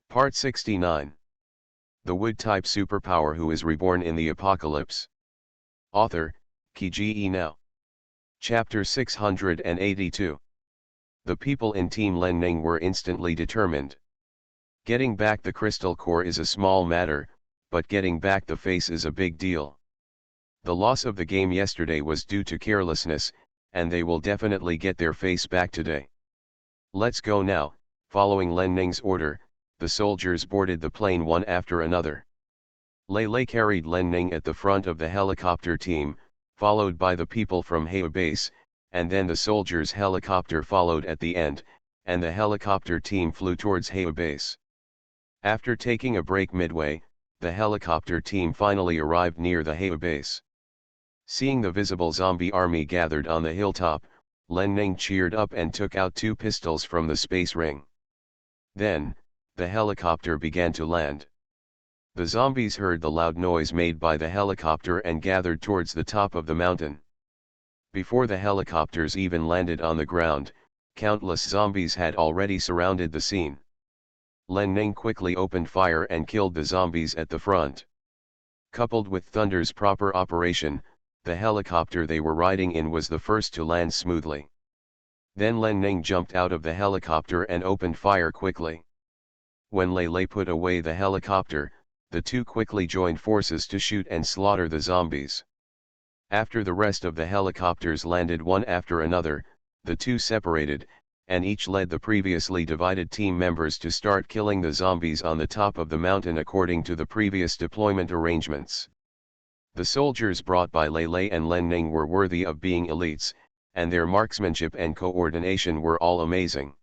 Part 69. The Wood-type superpower who is reborn in the apocalypse. Author, Kge Now. Chapter 682. The people in Team Lenning were instantly determined. Getting back the crystal core is a small matter, but getting back the face is a big deal. The loss of the game yesterday was due to carelessness, and they will definitely get their face back today. Let's go now. Following Lenning's order, the soldiers boarded the plane one after another. Lei carried Lenning at the front of the helicopter team, followed by the people from Hao base, and then the soldiers' helicopter followed at the end, and the helicopter team flew towards Hao base. After taking a break midway, the helicopter team finally arrived near the Hao base. Seeing the visible zombie army gathered on the hilltop, Lenning cheered up and took out two pistols from the space ring. Then, the helicopter began to land. The zombies heard the loud noise made by the helicopter and gathered towards the top of the mountain. Before the helicopters even landed on the ground, countless zombies had already surrounded the scene. Lenning quickly opened fire and killed the zombies at the front. Coupled with Thunder's proper operation, the helicopter they were riding in was the first to land smoothly. Then Lenning jumped out of the helicopter and opened fire quickly. When Lei put away the helicopter, the two quickly joined forces to shoot and slaughter the zombies. After the rest of the helicopters landed one after another, the two separated, and each led the previously divided team members to start killing the zombies on the top of the mountain according to the previous deployment arrangements. The soldiers brought by Lei and Lenning were worthy of being elites, and their marksmanship and coordination were all amazing.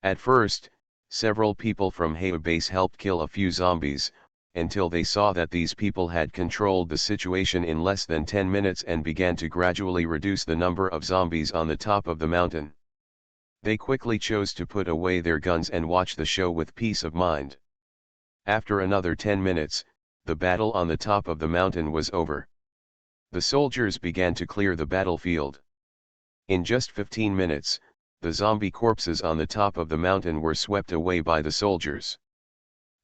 At first, several people from Hao base helped kill a few zombies, until they saw that these people had controlled the situation in less than 10 minutes and began to gradually reduce the number of zombies on the top of the mountain. They quickly chose to put away their guns and watch the show with peace of mind. After another 10 minutes, the battle on the top of the mountain was over. The soldiers began to clear the battlefield. In just 15 minutes, the zombie corpses on the top of the mountain were swept away by the soldiers.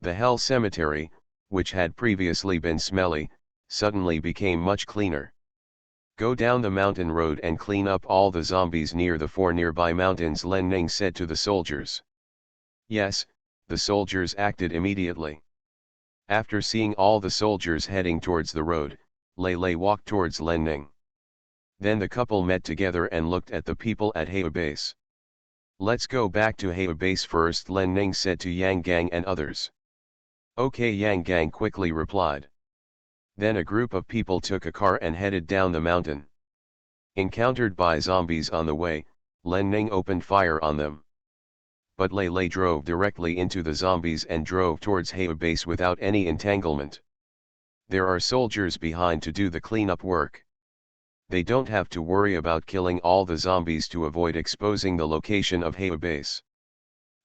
The Hell Cemetery, which had previously been smelly, suddenly became much cleaner. Go down the mountain road and clean up all the zombies near the 4 nearby mountains, Lenning said to the soldiers. Yes, the soldiers acted immediately. After seeing all the soldiers heading towards the road, Lei walked towards Lenning. Then the couple met together and looked at the people at Hao base. Let's go back to Hao base first, Lenning said to Yang Gang and others. Okay, Yang Gang quickly replied. Then a group of people took a car and headed down the mountain. Encountered by zombies on the way, Lenning opened fire on them. But Lei drove directly into the zombies and drove towards Hao base without any entanglement. There are soldiers behind to do the cleanup work. They don't have to worry about killing all the zombies to avoid exposing the location of Hao base.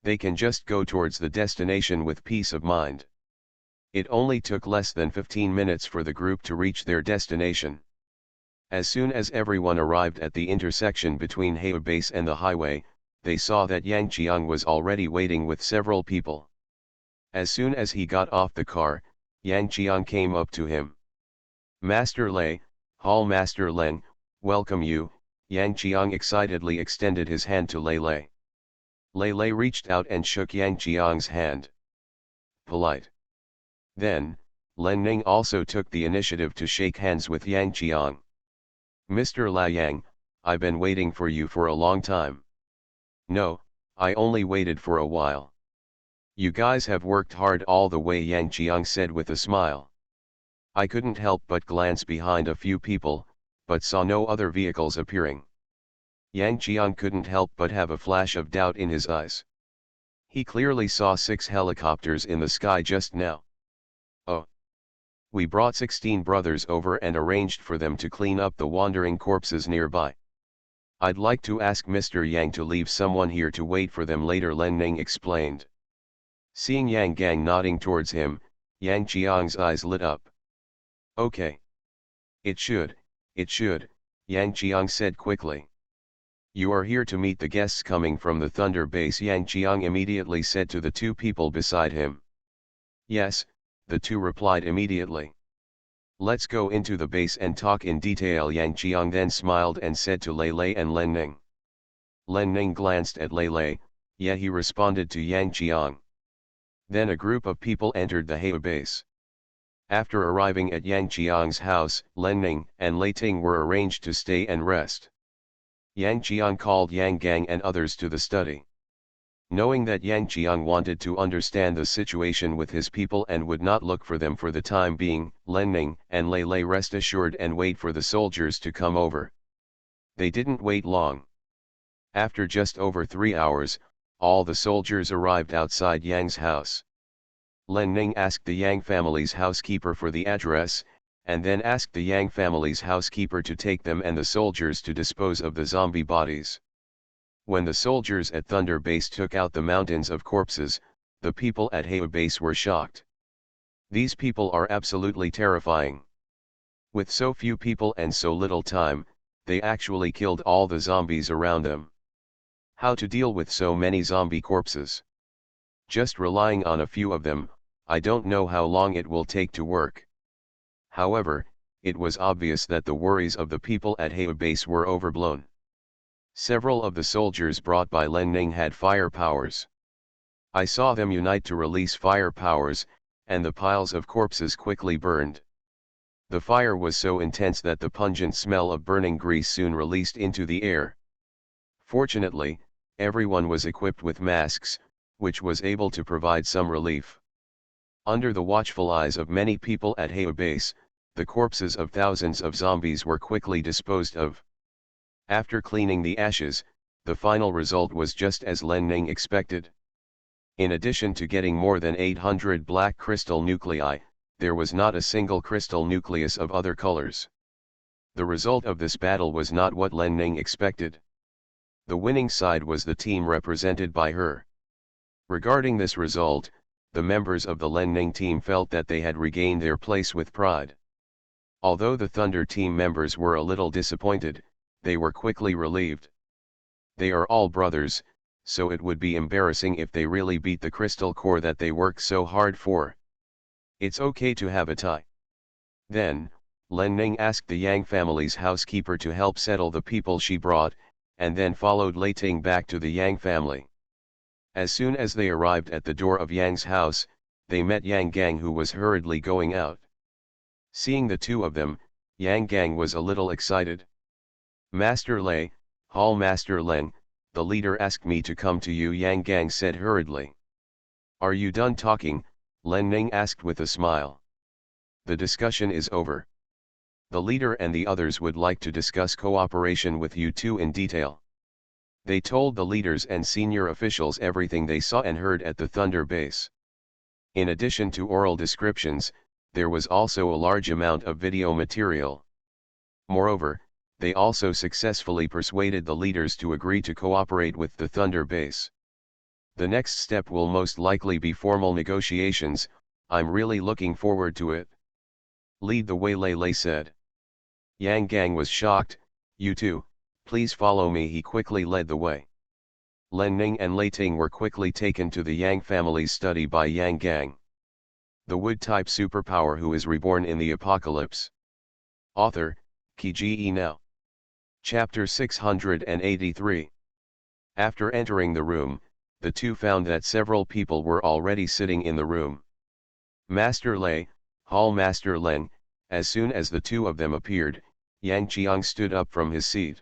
They can just go towards the destination with peace of mind. It only took less than 15 minutes for the group to reach their destination. As soon as everyone arrived at the intersection between Hao base and the highway, they saw that Yang Qiang was already waiting with several people. As soon as he got off the car, Yang Qiang came up to him. Master Lei, Hall Master Leng, welcome you. Yang Qiang excitedly extended his hand to Lei. Lei reached out and shook Yang Qiang's hand. Polite. Then, Lenning also took the initiative to shake hands with Yang Qiang. Mr. La Yang, I've been waiting for you for a long time. No, I only waited for a while. You guys have worked hard all the way, Yang Qiang said with a smile. I couldn't help but glance behind a few people, but saw no other vehicles appearing. Yang Qiang couldn't help but have a flash of doubt in his eyes. He clearly saw 6 helicopters in the sky just now. Oh. We brought 16 brothers over and arranged for them to clean up the wandering corpses nearby. I'd like to ask Mr. Yang to leave someone here to wait for them later, Lenning explained. Seeing Yang Gang nodding towards him, Yang Qiang's eyes lit up. Okay. It should, Yang Qiang said quickly. You are here to meet the guests coming from the Thunder base, Yang Qiang immediately said to the two people beside him. Yes, the two replied immediately. Let's go into the base and talk in detail. Yang Qiang then smiled and said to Lei Lei and Len Ning. Len Ning glanced at Lei Lei, yet he responded to Yang Qiang. Then a group of people entered the Hea base. After arriving at Yang Qiang's house, Len Ning and Lei Ting were arranged to stay and rest. Yang Qiang called Yang Gang and others to the study. Knowing that Yang Qiang wanted to understand the situation with his people and would not look for them for the time being, Len Ning and Lei Lei rest assured and wait for the soldiers to come over. They didn't wait long. After just over 3 hours, all the soldiers arrived outside Yang's house. Len Ning asked the Yang family's housekeeper for the address, and then asked the Yang family's housekeeper to take them and the soldiers to dispose of the zombie bodies. When the soldiers at Thunder Base took out the mountains of corpses, the people at Hea Base were shocked. These people are absolutely terrifying. With so few people and so little time, they actually killed all the zombies around them. How to deal with so many zombie corpses? Just relying on a few of them, I don't know how long it will take to work. However, it was obvious that the worries of the people at Hea Base were overblown. Several of the soldiers brought by Len Ning had fire powers. I saw them unite to release fire powers, and the piles of corpses quickly burned. The fire was so intense that the pungent smell of burning grease soon released into the air. Fortunately, everyone was equipped with masks, which was able to provide some relief. Under the watchful eyes of many people at Hea Base, the corpses of thousands of zombies were quickly disposed of. After cleaning the ashes, the final result was just as Len Ning expected. In addition to getting more than 800 black crystal nuclei, there was not a single crystal nucleus of other colors. The result of this battle was not what Len Ning expected. The winning side was the team represented by her. Regarding this result, the members of the Len Ning team felt that they had regained their place with pride. Although the Thunder team members were a little disappointed, they were quickly relieved. They are all brothers, so it would be embarrassing if they really beat the crystal core that they worked so hard for. It's okay to have a tie. Then, Len Ning asked the Yang family's housekeeper to help settle the people she brought, and then followed Lei Ting back to the Yang family. As soon as they arrived at the door of Yang's house, they met Yang Gang, who was hurriedly going out. Seeing the two of them, Yang Gang was a little excited. Master Lei, Hall Master Len, the leader asked me to come to you, Yang Gang said hurriedly. Are you done talking? Len Ning asked with a smile. The discussion is over. The leader and the others would like to discuss cooperation with you two in detail. They told the leaders and senior officials everything they saw and heard at the Thunder base. In addition to oral descriptions, there was also a large amount of video material. Moreover, they also successfully persuaded the leaders to agree to cooperate with the Thunder base. The next step will most likely be formal negotiations. I'm really looking forward to it. Lead the way, Lei Lei said. Yang Gang was shocked. You two, please follow me. He quickly led the way. Len Ning and Lei Ting were quickly taken to the Yang family's study by Yang Gang. The wood-type superpower who is reborn in the apocalypse. Author, Ki Now. Chapter 683. After entering the room, the two found that several people were already sitting in the room. Master Lei, Hall Master Len. As soon as the two of them appeared, Yang Qiang stood up from his seat.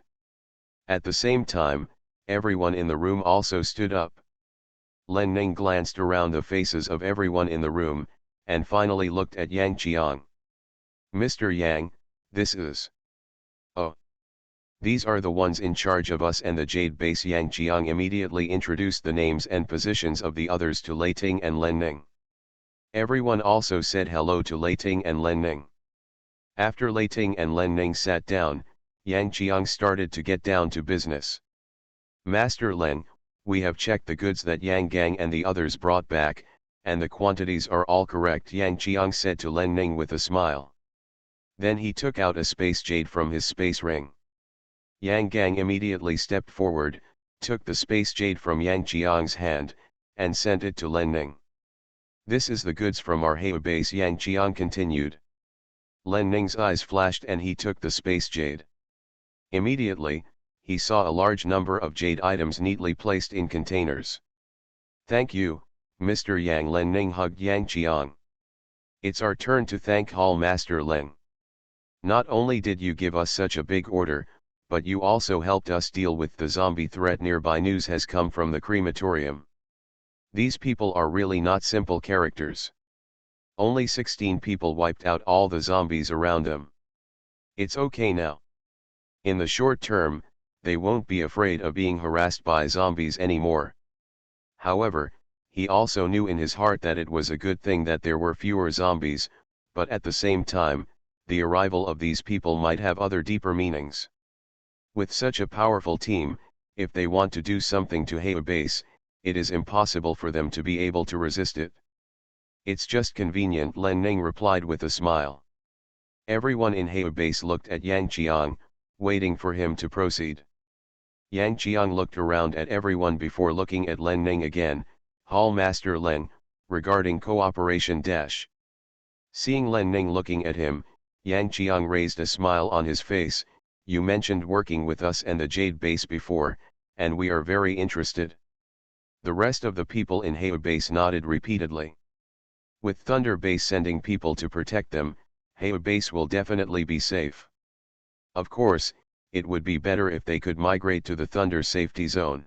At the same time, everyone in the room also stood up. Len Ning glanced around the faces of everyone in the room, and finally looked at Yang Qiang. Mr. Yang, this is... Oh. These are the ones in charge of us and the Jade base. Yang Qiang immediately introduced the names and positions of the others to Lei Ting and Len Ning. Everyone also said hello to Lei Ting and Len Ning. After Lei Ting and Len Ning sat down, Yang Qiang started to get down to business. Master Len, we have checked the goods that Yang Gang and the others brought back, and the quantities are all correct, Yang Qiang said to Len Ning with a smile. Then he took out a space jade from his space ring. Yang Gang immediately stepped forward, took the space jade from Yang Qiang's hand, and sent it to Len Ning. "This is the goods from our Heo base," Yang Qiang continued. Len Ning's eyes flashed and he took the space jade. Immediately, he saw a large number of jade items neatly placed in containers. "Thank you, Mr. Yang." Len Ning hugged Yang Qiang. "It's our turn to thank Hall Master Leng. Not only did you give us such a big order, but you also helped us deal with the zombie threat nearby. News has come from the crematorium. These people are really not simple characters. Only 16 people wiped out all the zombies around them. It's okay now. In the short term, they won't be afraid of being harassed by zombies anymore." However, he also knew in his heart that it was a good thing that there were fewer zombies, but at the same time, the arrival of these people might have other deeper meanings. With such a powerful team, if they want to do something to Heo base, it is impossible for them to be able to resist it. "It's just convenient," Len Ning replied with a smile. Everyone in Heo base looked at Yang Qiang, waiting for him to proceed. Yang Qiang looked around at everyone before looking at Len Ning again. "Hall Master Leng, regarding cooperation dash." Seeing Len Ning looking at him, Yang Qiang raised a smile on his face. "You mentioned working with us and the Jade base before, and we are very interested." The rest of the people in Heo base nodded repeatedly. With Thunder base sending people to protect them, Heo base will definitely be safe. Of course, it would be better if they could migrate to the Thunder safety zone.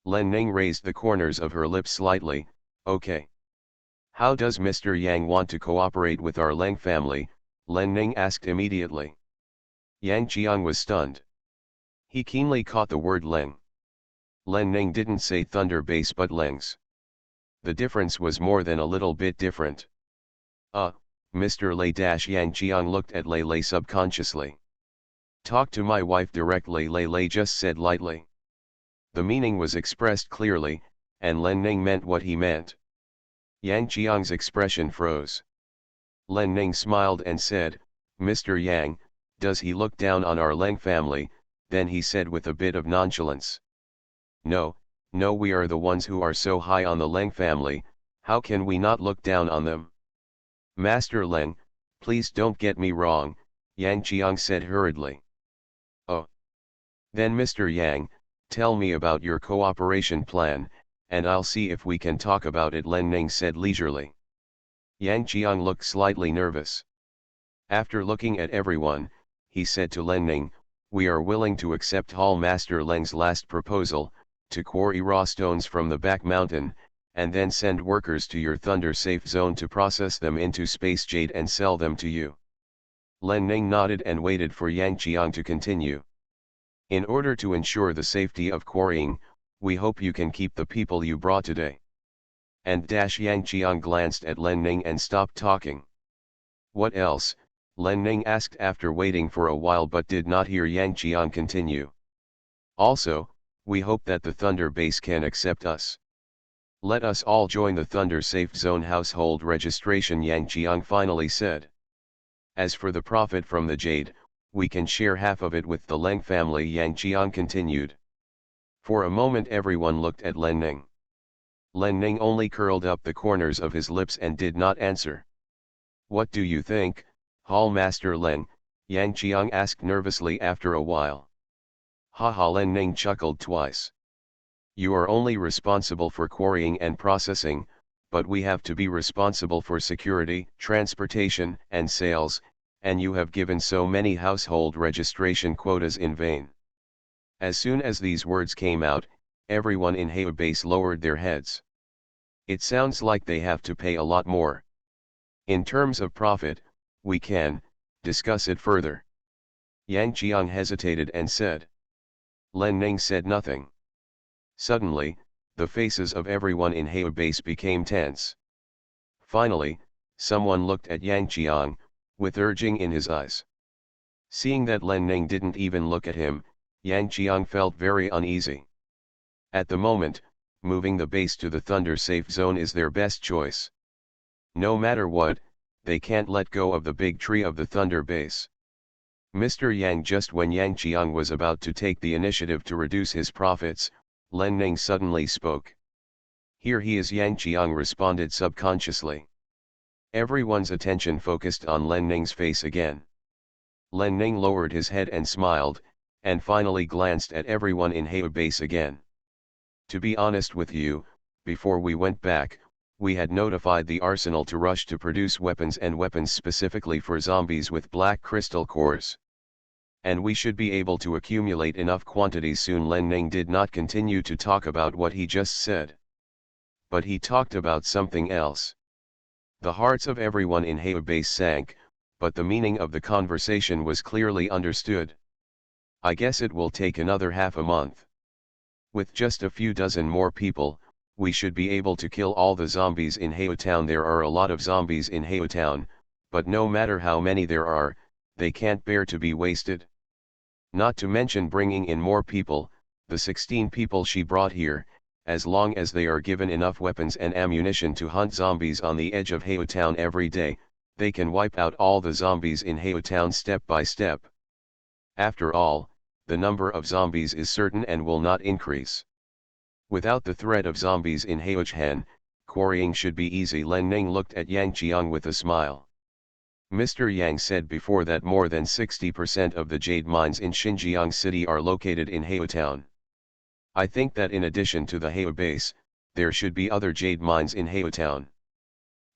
Len Ning raised the corners of her lips slightly. "Okay. How does Mr. Yang want to cooperate with our Leng family?" Len Ning asked immediately. Yang Qiang was stunned. He keenly caught the word Leng. Len Ning didn't say Thunder base but Leng's. The difference was more than a little bit different. Mr. Lei Dash." Yang Qiang looked at Lei Lei subconsciously. "Talk to my wife directly," Lei Lei just said lightly. The meaning was expressed clearly, and Len Ning meant what he meant. Yang Qiang's expression froze. Len Ning smiled and said, "Mr. Yang, does he look down on our Leng family?" Then he said with a bit of nonchalance, No, we are the ones who are so high on the Leng family, how can we not look down on them?" "Master Leng, please don't get me wrong," Yang Qiang said hurriedly. "Oh. Then Mr. Yang, tell me about your cooperation plan, and I'll see if we can talk about it," Len Ning said leisurely. Yang Qiang looked slightly nervous. After looking at everyone, he said to Len Ning, "We are willing to accept Hall Master Leng's last proposal, to quarry raw stones from the back mountain, and then send workers to your Thunder safe zone to process them into space jade and sell them to you." Len Ning nodded and waited for Yang Qiang to continue. "In order to ensure the safety of quarrying, we hope you can keep the people you brought today." And Yang Qiang glanced at Len Ning and stopped talking. "What else?" Len Ning asked after waiting for a while but did not hear Yang Qiang continue. "Also, we hope that the Thunder base can accept us. Let us all join the Thunder Safe Zone household registration," Yang Qiang finally said. "As for the profit from the jade, we can share half of it with the Leng family," Yang Qiang continued. For a moment everyone looked at Len Ning. Len Ning only curled up the corners of his lips and did not answer. "What do you think, Hall Master Leng?" Yang Qiang asked nervously after a while. "Ha," Len Ning chuckled twice. "You are only responsible for quarrying and processing, but we have to be responsible for security, transportation, and sales, and you have given so many household registration quotas in vain." As soon as these words came out, everyone in Heo base lowered their heads. "It sounds like they have to pay a lot more. In terms of profit, we can discuss it further." Yang Qiang hesitated and said. Len Ning said nothing. Suddenly, the faces of everyone in Heo base became tense. Finally, someone looked at Yang Qiang, with urging in his eyes. Seeing that Len Ning didn't even look at him, Yang Qiang felt very uneasy. At the moment, moving the base to the Thunder safe zone is their best choice. No matter what, they can't let go of the big tree of the Thunder base. Mr. Yang. Just when Yang Qiang was about to take the initiative to reduce his profits, Len Ning suddenly spoke. Here he is, Yang Qiang responded subconsciously. Everyone's attention focused on Len Ning's face again. Len Ning lowered his head and smiled, and finally glanced at everyone in Heo base again. To be honest with you, before we went back, we had notified the arsenal to rush to produce weapons, and weapons specifically for zombies with black crystal cores. And we should be able to accumulate enough quantities soon. Len Ning did not continue to talk about what he just said. But he talked about something else. The hearts of everyone in Heo base sank, but the meaning of the conversation was clearly understood. I guess it will take another half a month. With just a few dozen more people, we should be able to kill all the zombies in Heo Town. There are a lot of zombies in Heo Town, but no matter how many there are, they can't bear to be wasted. Not to mention bringing in more people, the 16 people she brought here, as long as they are given enough weapons and ammunition to hunt zombies on the edge of Heo Town every day, they can wipe out all the zombies in Heo Town step by step. After all, the number of zombies is certain and will not increase. Without the threat of zombies in Heochen, quarrying should be easy. Len Ning looked at Yang Qiang with a smile. Mr. Yang said before that more than 60% of the jade mines in Xinjiang City are located in Heo Town. I think that in addition to the Heo base, there should be other jade mines in Heo Town.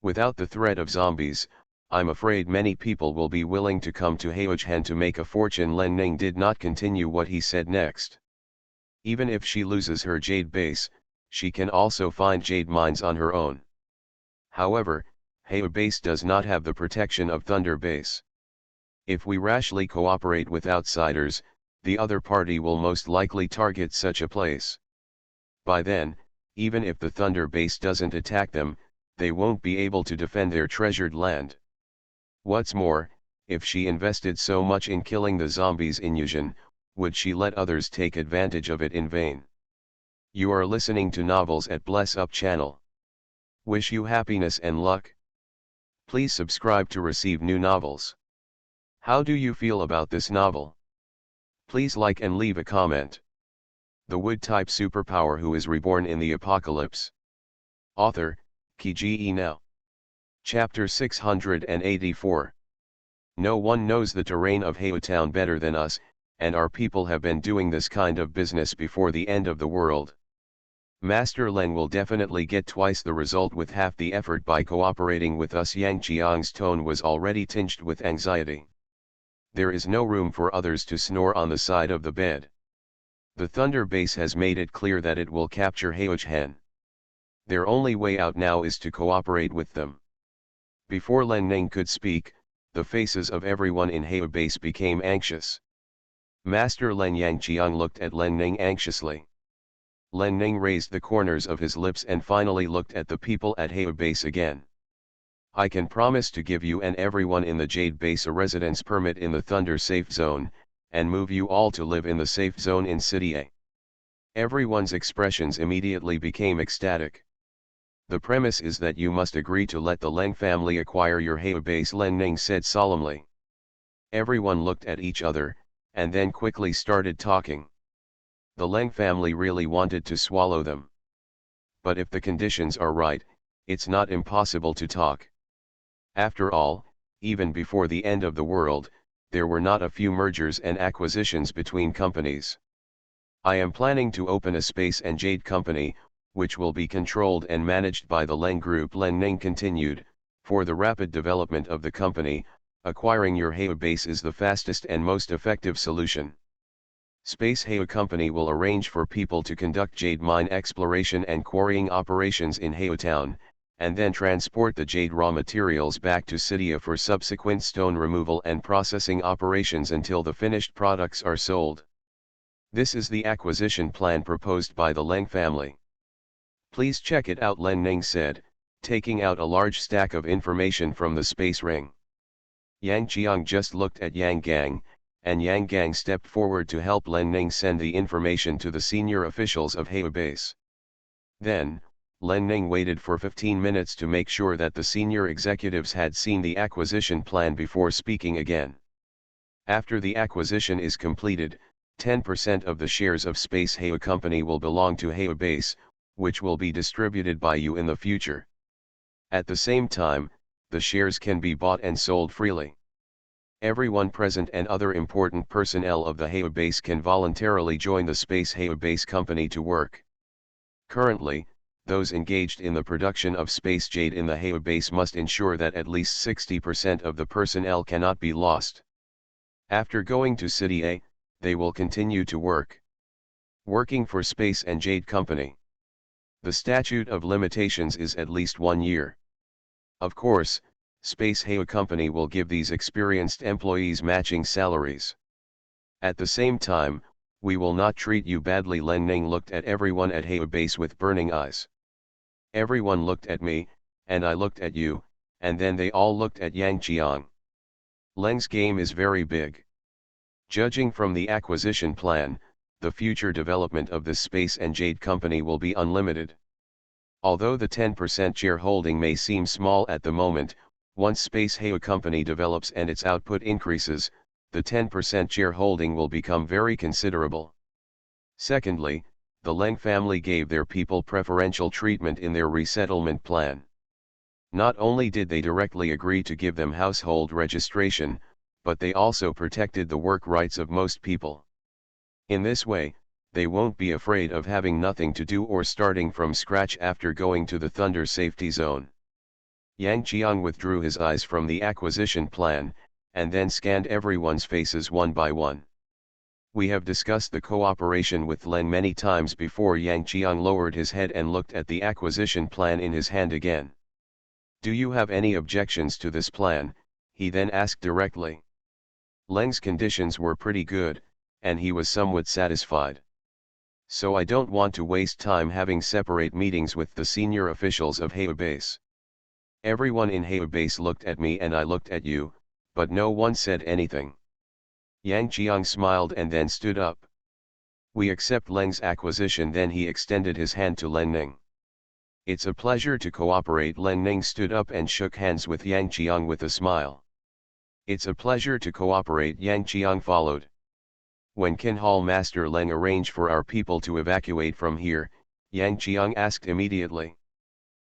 Without the threat of zombies, I'm afraid many people will be willing to come to Heochen to make a fortune. Len Ning did not continue what he said next. Even if she loses her jade base, she can also find jade mines on her own. However, Heo base does not have the protection of Thunder base. If we rashly cooperate with outsiders, the other party will most likely target such a place. By then, even if the Thunder base doesn't attack them, they won't be able to defend their treasured land. What's more, if she invested so much in killing the zombies in Yuzhen, would she let others take advantage of it in vain? You are listening to Novels at Bless Up channel. Wish you happiness and luck. Please subscribe to receive new novels. How do you feel about this novel? Please like and leave a comment. The Wood-type superpower who is reborn in the apocalypse. Author, Kiji Now. Chapter 684. No one knows the terrain of Heo Town better than us, and our people have been doing this kind of business before the end of the world. Master Len will definitely get twice the result with half the effort by cooperating with us. Yang Qiang's tone was already tinged with anxiety. There is no room for others to snore on the side of the bed. The Thunder base has made it clear that it will capture Heochen. Their only way out now is to cooperate with them. Before Len Ning could speak, the faces of everyone in Heo base became anxious. Master Len. Yang Qiang looked at Len Ning anxiously. Len Ning raised the corners of his lips and finally looked at the people at Heo base again. I can promise to give you and everyone in the Jade base a residence permit in the Thunder safe zone, and move you all to live in the safe zone in City A. Everyone's expressions immediately became ecstatic. The premise is that you must agree to let the Leng family acquire your Heo base, Len Ning said solemnly. Everyone looked at each other, and then quickly started talking. The Leng family really wanted to swallow them. But if the conditions are right, it's not impossible to talk. After all, even before the end of the world, there were not a few mergers and acquisitions between companies. I am planning to open a space and jade company, which will be controlled and managed by the Leng Group, Len Ning continued. For the rapid development of the company, acquiring your Heo base is the fastest and most effective solution. Space Heo Company will arrange for people to conduct jade mine exploration and quarrying operations in Heo Town, and then transport the jade raw materials back to Cydia for subsequent stone removal and processing operations until the finished products are sold. This is the acquisition plan proposed by the Leng family. Please check it out, Len Ning said, taking out a large stack of information from the space ring. Yang Qiang just looked at Yang Gang, and Yang Gang stepped forward to help Len Ning send the information to the senior officials of Heo base. Then, Len Ning waited for 15 minutes to make sure that the senior executives had seen the acquisition plan before speaking again. After the acquisition is completed, 10% of the shares of Space Heo Company will belong to Heo Base, which will be distributed by you in the future. At the same time, the shares can be bought and sold freely. Everyone present and other important personnel of the Heo Base can voluntarily join the Space Heo Base Company to work. Currently, those engaged in the production of Space Jade in the Heo Base must ensure that at least 60% of the personnel cannot be lost. After going to City A, they will continue to work. Working for Space and Jade Company. The statute of limitations is at least 1 year. Of course, Space Heo Company will give these experienced employees matching salaries. At the same time, we will not treat you badly. Len Ning looked at everyone at Heo Base with burning eyes. Everyone looked at me, and I looked at you, and then they all looked at Yang Qiang. Leng's game is very big. Judging from the acquisition plan, the future development of this Space and Jade Company will be unlimited. Although the 10% shareholding may seem small at the moment, once Space Heo Company develops and its output increases, the 10% shareholding will become very considerable. Secondly, the Leng family gave their people preferential treatment in their resettlement plan. Not only did they directly agree to give them household registration, but they also protected the work rights of most people. In this way, they won't be afraid of having nothing to do or starting from scratch after going to the Thunder Safety Zone. Yang Qiang withdrew his eyes from the acquisition plan, and then scanned everyone's faces one by one. We have discussed the cooperation with Len many times before. Yang Qiang lowered his head and looked at the acquisition plan in his hand again. Do you have any objections to this plan? He then asked directly. Leng's conditions were pretty good, and he was somewhat satisfied. So I don't want to waste time having separate meetings with the senior officials of Heo Base. Everyone in Heo Base looked at me and I looked at you, but no one said anything. Yang Qiang smiled and then stood up. We accept Leng's acquisition. Then he extended his hand to Len Ning. It's a pleasure to cooperate. Len Ning stood up and shook hands with Yang Qiang with a smile. It's a pleasure to cooperate. Yang Qiang followed. When can Hall Master Leng arrange for our people to evacuate from here? Yang Qiang asked immediately.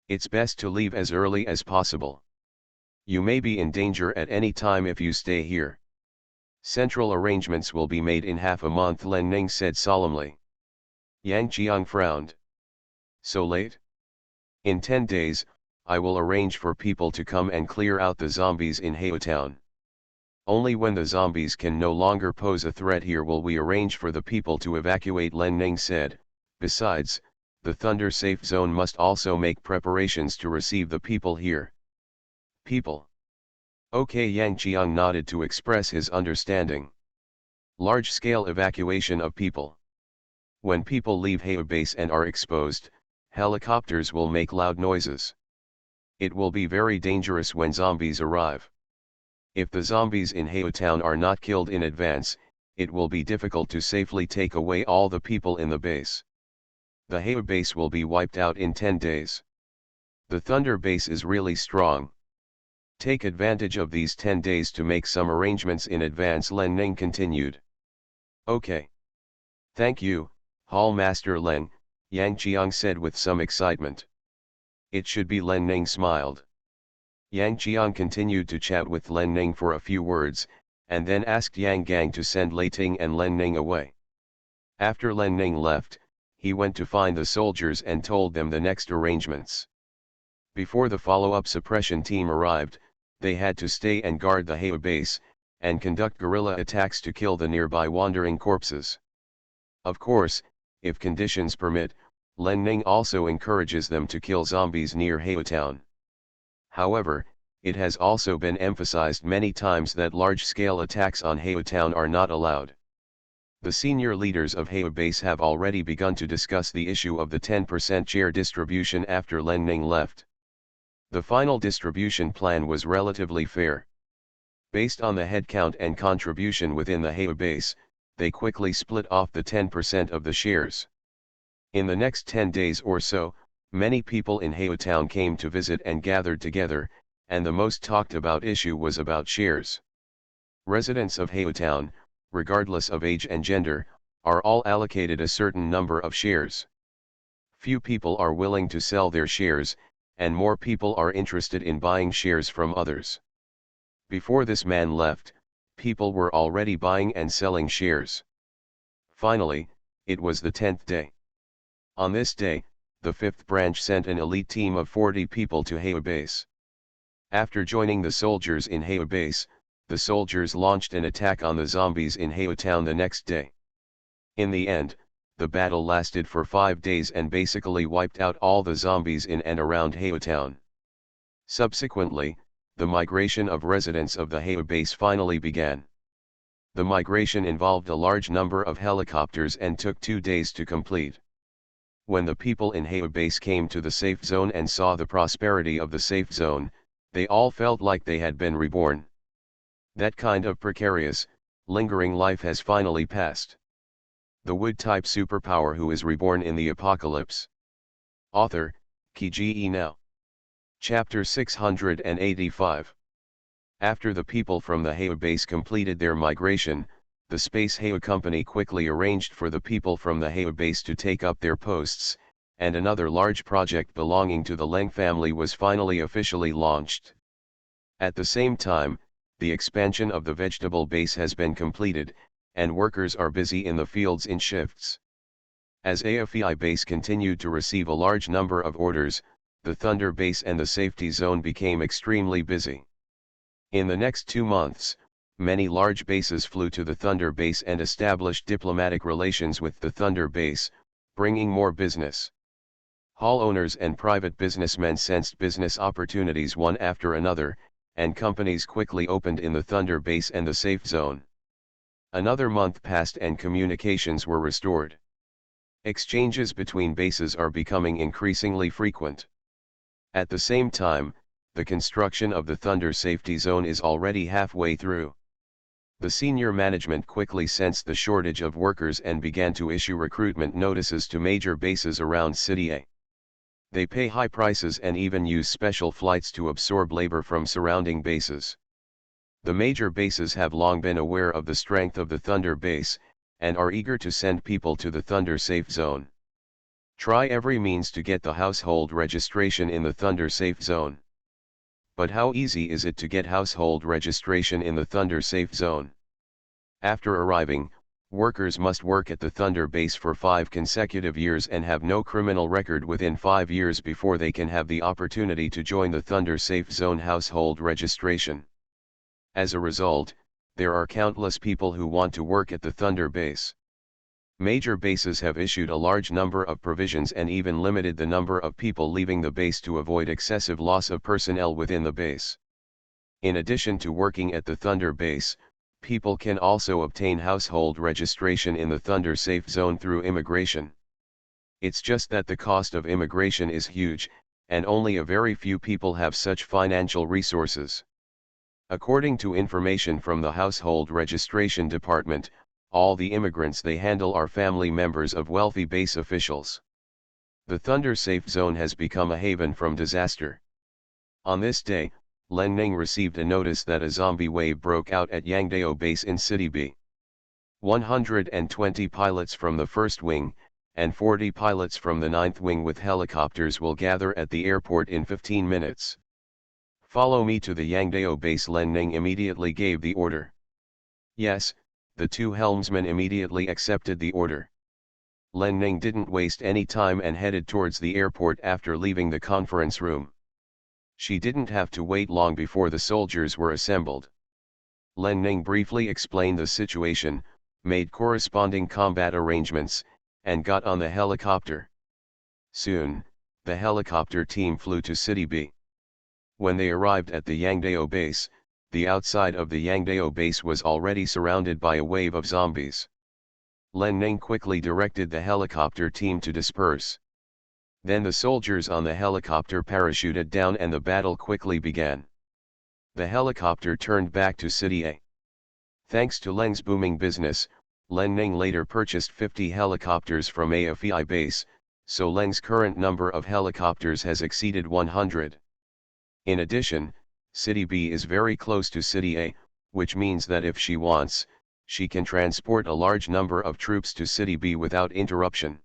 It's best to leave as early as possible. You may be in danger at any time if you stay here. Central arrangements will be made in half a month, Len Ning said solemnly. Yang Qiang frowned. So late? In 10 days, I will arrange for people to come and clear out the zombies in Heo Town. Only when the zombies can no longer pose a threat here will we arrange for the people to evacuate, Len Ning said. Besides, the Thunder Safe Zone must also make preparations to receive the people here. People. Okay, Yang Qiang nodded to express his understanding. Large-scale evacuation of people. When people leave Heo Base and are exposed, helicopters will make loud noises. It will be very dangerous when zombies arrive. If the zombies in Heo Town are not killed in advance, it will be difficult to safely take away all the people in the base. The Heo Base will be wiped out in 10 days. The Thunder Base is really strong. Take advantage of these 10 days to make some arrangements in advance, Len Ning continued. Okay. Thank you, Hall Master Len, Yang Qiang said with some excitement. It should be. Len Ning smiled. Yang Qiang continued to chat with Len Ning for a few words, and then asked Yang Gang to send Lei Ting and Len Ning away. After Len Ning left, he went to find the soldiers and told them the next arrangements. Before the follow-up suppression team arrived, they had to stay and guard the Heo Base, and conduct guerrilla attacks to kill the nearby wandering corpses. Of course, if conditions permit, Len Ning also encourages them to kill zombies near Heo Town. However, it has also been emphasized many times that large-scale attacks on Heo Town are not allowed. The senior leaders of Heo Base have already begun to discuss the issue of the 10% share distribution after Len Ning left. The final distribution plan was relatively fair. Based on the headcount and contribution within the Heo Base, they quickly split off the 10% of the shares. In the next 10 days or so, many people in Heo Town came to visit and gathered together, and the most talked about issue was about shares. Residents of Town, regardless of age and gender, are all allocated a certain number of shares. Few people are willing to sell their shares, and more people are interested in buying shares from others. Before this man left, people were already buying and selling shares. Finally, it was the 10th day. On this day, the 5th branch sent an elite team of 40 people to Heo Base. After joining the soldiers in Heo Base, the soldiers launched an attack on the zombies in Heo Town the next day. In the end, the battle lasted for 5 days and basically wiped out all the zombies in and around Heo Town. Subsequently, the migration of residents of the Heo Base finally began. The migration involved a large number of helicopters and took 2 days to complete. When the people in Heo Base came to the safe zone and saw the prosperity of the safe zone, they all felt like they had been reborn. That kind of precarious, lingering life has finally passed. The Wood-type superpower who is reborn in the apocalypse. Author, Kiji Now. Chapter 685. After the people from the Heo Base completed their migration, the Space Heo Company quickly arranged for the people from the Heo Base to take up their posts, and another large project belonging to the Leng family was finally officially launched. At the same time, the expansion of the vegetable base has been completed, and workers are busy in the fields in shifts. As AFEI base continued to receive a large number of orders, the Thunder base and the safety zone became extremely busy. In the next 2 months, many large bases flew to the Thunder base and established diplomatic relations with the Thunder base, bringing more business. Hall owners and private businessmen sensed business opportunities one after another, and companies quickly opened in the Thunder base and the safe zone. Another month passed and communications were restored. Exchanges between bases are becoming increasingly frequent. At the same time, the construction of the Thunder safety zone is already halfway through. The senior management quickly sensed the shortage of workers and began to issue recruitment notices to major bases around City A. They pay high prices and even use special flights to absorb labor from surrounding bases. The major bases have long been aware of the strength of the Thunder base, and are eager to send people to the Thunder safe zone. Try every means to get the household registration in the Thunder safe zone. But how easy is it to get household registration in the Thunder safe zone? After arriving, workers must work at the Thunder base for 5 consecutive years and have no criminal record within 5 years before they can have the opportunity to join the Thunder safe zone household registration. As a result, there are countless people who want to work at the Thunder base. Major bases have issued a large number of provisions and even limited the number of people leaving the base to avoid excessive loss of personnel within the base. In addition to working at the Thunder base, people can also obtain household registration in the Thunder safe zone through immigration. It's just that the cost of immigration is huge, and only a very few people have such financial resources. According to information from the Household Registration Department, all the immigrants they handle are family members of wealthy base officials. The Thunder safe zone has become a haven from disaster. On this day, Lenning received a notice that a zombie wave broke out at Yangdao base in City B. 120 pilots from the 1st Wing, and 40 pilots from the 9th Wing with helicopters will gather at the airport in 15 minutes. Follow me to the Yangdao base. Lenning immediately gave the order. Yes, the 2 helmsmen immediately accepted the order. Lenning didn't waste any time and headed towards the airport after leaving the conference room. She didn't have to wait long before the soldiers were assembled. Lenning briefly explained the situation, made corresponding combat arrangements, and got on the helicopter. Soon, the helicopter team flew to City B. When they arrived at the Yangdao base, the outside of the Yangdao base was already surrounded by a wave of zombies. Lenning quickly directed the helicopter team to disperse. Then the soldiers on the helicopter parachuted down and the battle quickly began. The helicopter turned back to City A. Thanks to Leng's booming business, Lenning later purchased 50 helicopters from AFEI base, so Leng's current number of helicopters has exceeded 100. In addition, City B is very close to City A, which means that if she wants, she can transport a large number of troops to City B without interruption.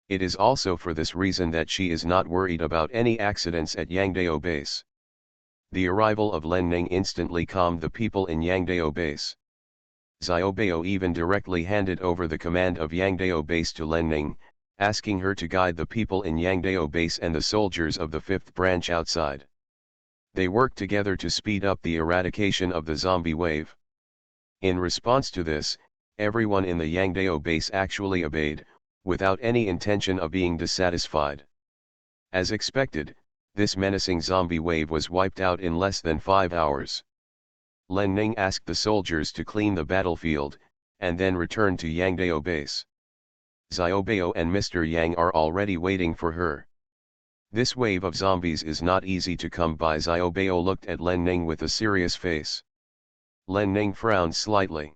It is also for this reason that she is not worried about any accidents at Yangdao base. The arrival of Len Ning instantly calmed the people in Yangdao base. Xiaobao even directly handed over the command of Yangdao base to Len Ning, asking her to guide the people in Yangdao base and the soldiers of the 5th branch outside. They worked together to speed up the eradication of the zombie wave. In response to this, everyone in the Yangdao base actually obeyed, without any intention of being dissatisfied. As expected, this menacing zombie wave was wiped out in less than 5 hours. Len Ning asked the soldiers to clean the battlefield, and then returned to Yangdao base. Xiaobao and Mr. Yang are already waiting for her. This wave of zombies is not easy to come by. Xiaobao looked at Len Ning with a serious face. Len Ning frowned slightly.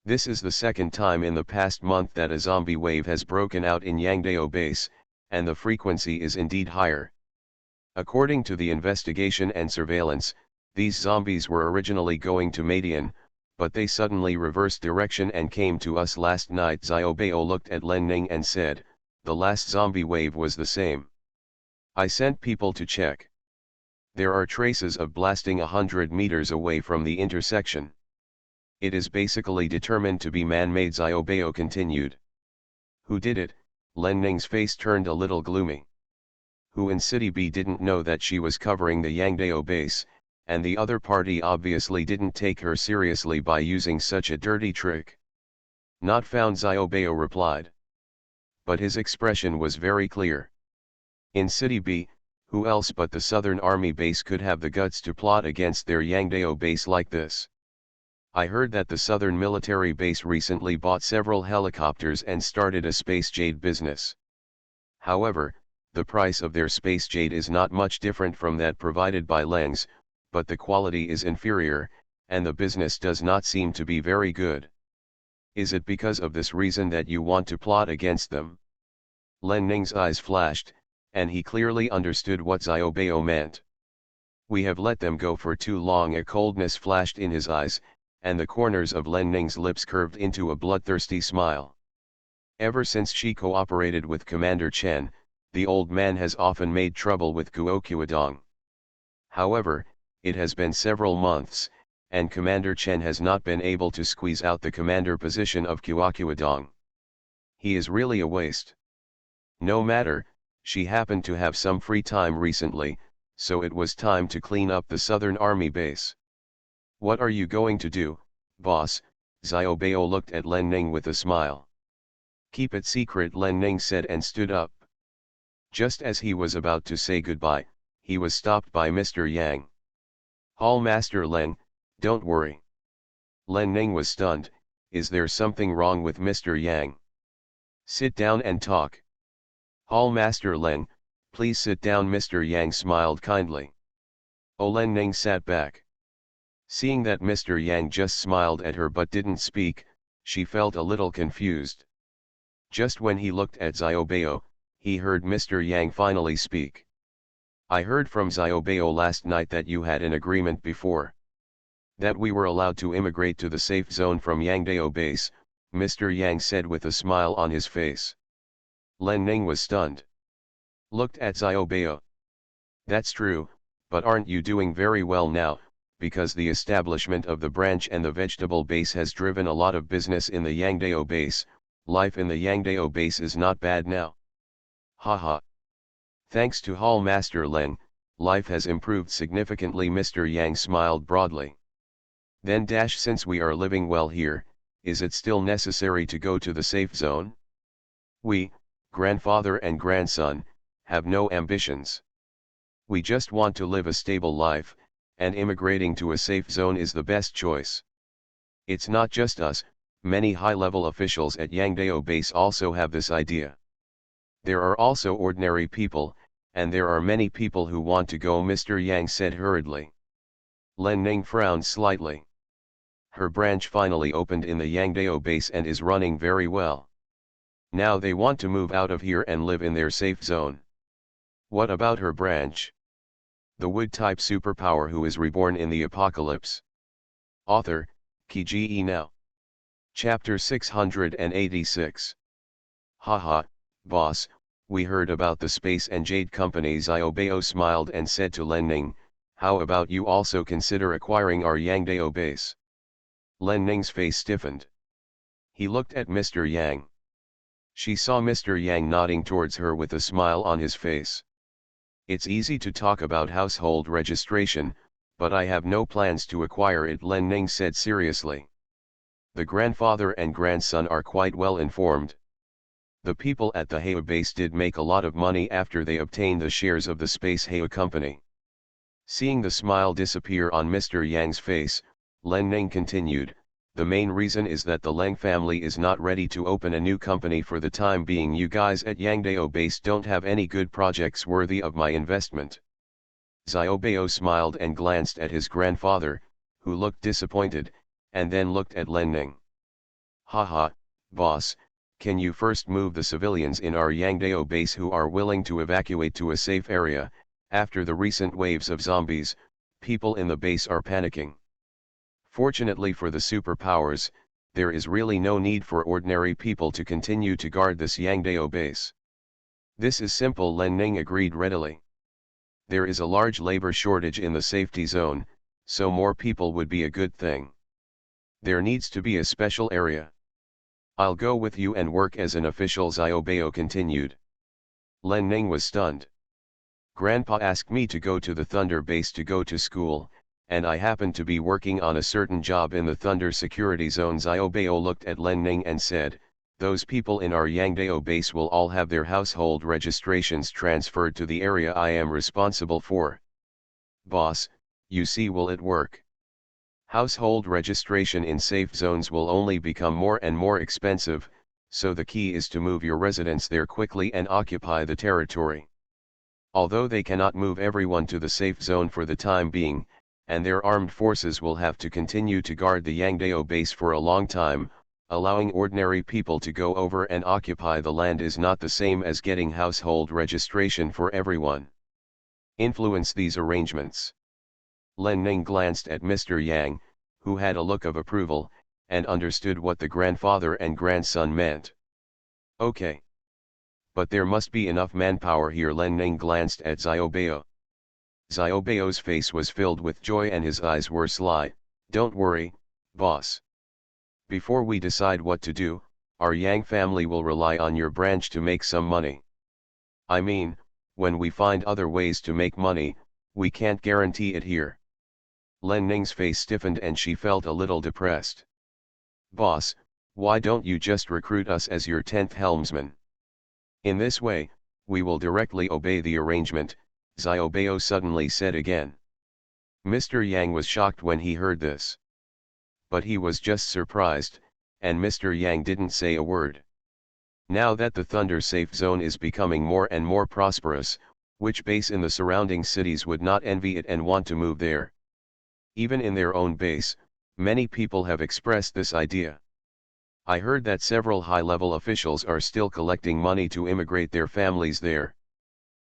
This is the second time in the past month that a zombie wave has broken out in Yangdao base, and the frequency is indeed higher. According to the investigation and surveillance, these zombies were originally going to Madian, but they suddenly reversed direction and came to us last night. Xiaobao looked at Len Ning and said, the last zombie wave was the same. I sent people to check. There are traces of blasting 100 meters away from the intersection. It is basically determined to be man-made. Xiaobao continued. Who did it? Len Ning's face turned a little gloomy. Who in City B didn't know that she was covering the Yangdao base, and the other party obviously didn't take her seriously by using such a dirty trick. Not found, Xiaobao replied. But his expression was very clear. In City B, who else but the Southern Army base could have the guts to plot against their Yangdao base like this? I heard that the Southern military base recently bought several helicopters and started a space jade business. However, the price of their space jade is not much different from that provided by Leng's, but the quality is inferior, and the business does not seem to be very good. Is it because of this reason that you want to plot against them? Len Ning's eyes flashed, and he clearly understood what Xiaobao meant. We have let them go for too long. A coldness flashed in his eyes, and the corners of Len Ning's lips curved into a bloodthirsty smile. Ever since she cooperated with Commander Chen, the old man has often made trouble with Guoqiudong. However, it has been several months, and Commander Chen has not been able to squeeze out the commander position of Guoqiudong. He is really a waste. No matter, she happened to have some free time recently, so it was time to clean up the Southern Army base. What are you going to do, boss? Xiaobao looked at Len Ning with a smile. Keep it secret, Len Ning said and stood up. Just as he was about to say goodbye, he was stopped by Mr. Yang. Hall Master Len, don't worry. Len Ning was stunned. Is there something wrong with Mr. Yang? Sit down and talk. Hall Master Len, please sit down. Mr. Yang smiled kindly. Len Ning sat back. Seeing that Mr. Yang just smiled at her but didn't speak, she felt a little confused. Just when he looked at Xiaobao, he heard Mr. Yang finally speak. I heard from Xiaobao last night that you had an agreement before. That we were allowed to immigrate to the safe zone from Yangdao base, Mr. Yang said with a smile on his face. Len Ning was stunned. Looked at Xiaobao. That's true, but aren't you doing very well now, because the establishment of the branch and the vegetable base has driven a lot of business in the Yangdao base. Life in the Yangdao base is not bad now. Haha. Thanks to Hall Master Len, life has improved significantly. Mr. Yang smiled broadly. Then since we are living well here, is it still necessary to go to the safe zone? We, grandfather and grandson, have no ambitions. We just want to live a stable life, and immigrating to a safe zone is the best choice. It's not just us, many high-level officials at Yangdao base also have this idea. There are also ordinary people, and there are many people who want to go, Mr. Yang said hurriedly. Len Ning frowned slightly. Her branch finally opened in the Yangdao base and is running very well. Now they want to move out of here and live in their safe zone. What about her branch? The wood-type superpower who is reborn in the apocalypse. Author, Kiji Now. Chapter 686. Haha, boss, we heard about the space and jade companies. Xiaobao smiled and said to Len Ning, how about you also consider acquiring our Yangdao base? Len Ning's face stiffened. He looked at Mr. Yang. She saw Mr. Yang nodding towards her with a smile on his face. It's easy to talk about household registration, but I have no plans to acquire it, Len Ning said seriously. The grandfather and grandson are quite well informed. The people at the Heo base did make a lot of money after they obtained the shares of the Space Heo company. Seeing the smile disappear on Mr. Yang's face, Len Ning continued, the main reason is that the Leng family is not ready to open a new company for the time being. You guys at Yangdao base don't have any good projects worthy of my investment. Xiaobao smiled and glanced at his grandfather, who looked disappointed, and then looked at Len Ning. Haha, boss, can you first move the civilians in our Yangdao base who are willing to evacuate to a safe area? After the recent waves of zombies, people in the base are panicking. Fortunately for the superpowers, there is really no need for ordinary people to continue to guard this Yangdao base. This is simple, Len Ning agreed readily. There is a large labor shortage in the safety zone, so more people would be a good thing. There needs to be a special area. I'll go with you and work as an official, Xiaobao continued. Len Ning was stunned. Grandpa asked me to go to the Thunder base to go to school, and I happened to be working on a certain job in the Thunder security zone. Xiaobao looked at Len Ning and said, those people in our Yangdao base will all have their household registrations transferred to the area I am responsible for. Boss, you see, will it work? Household registration in safe zones will only become more and more expensive, so the key is to move your residents there quickly and occupy the territory. Although they cannot move everyone to the safe zone for the time being, and their armed forces will have to continue to guard the Yangdao base for a long time, allowing ordinary people to go over and occupy the land is not the same as getting household registration for everyone. Influence these arrangements. Len Ning glanced at Mr. Yang, who had a look of approval, and understood what the grandfather and grandson meant. Okay. But there must be enough manpower here. Len Ning glanced at Xiaobao. Xiaobao's face was filled with joy and his eyes were sly. Don't worry, boss. Before we decide what to do, our Yang family will rely on your branch to make some money. I mean, when we find other ways to make money, we can't guarantee it here. Len Ning's face stiffened and she felt a little depressed. Boss, why don't you just recruit us as your 10th helmsman? In this way, we will directly obey the arrangement, Xiaobao suddenly said again. Mr. Yang was shocked when he heard this. But he was just surprised, and Mr. Yang didn't say a word. Now that the Thunder safe zone is becoming more and more prosperous, which base in the surrounding cities would not envy it and want to move there? Even in their own base, many people have expressed this idea. I heard that several high-level officials are still collecting money to immigrate their families there.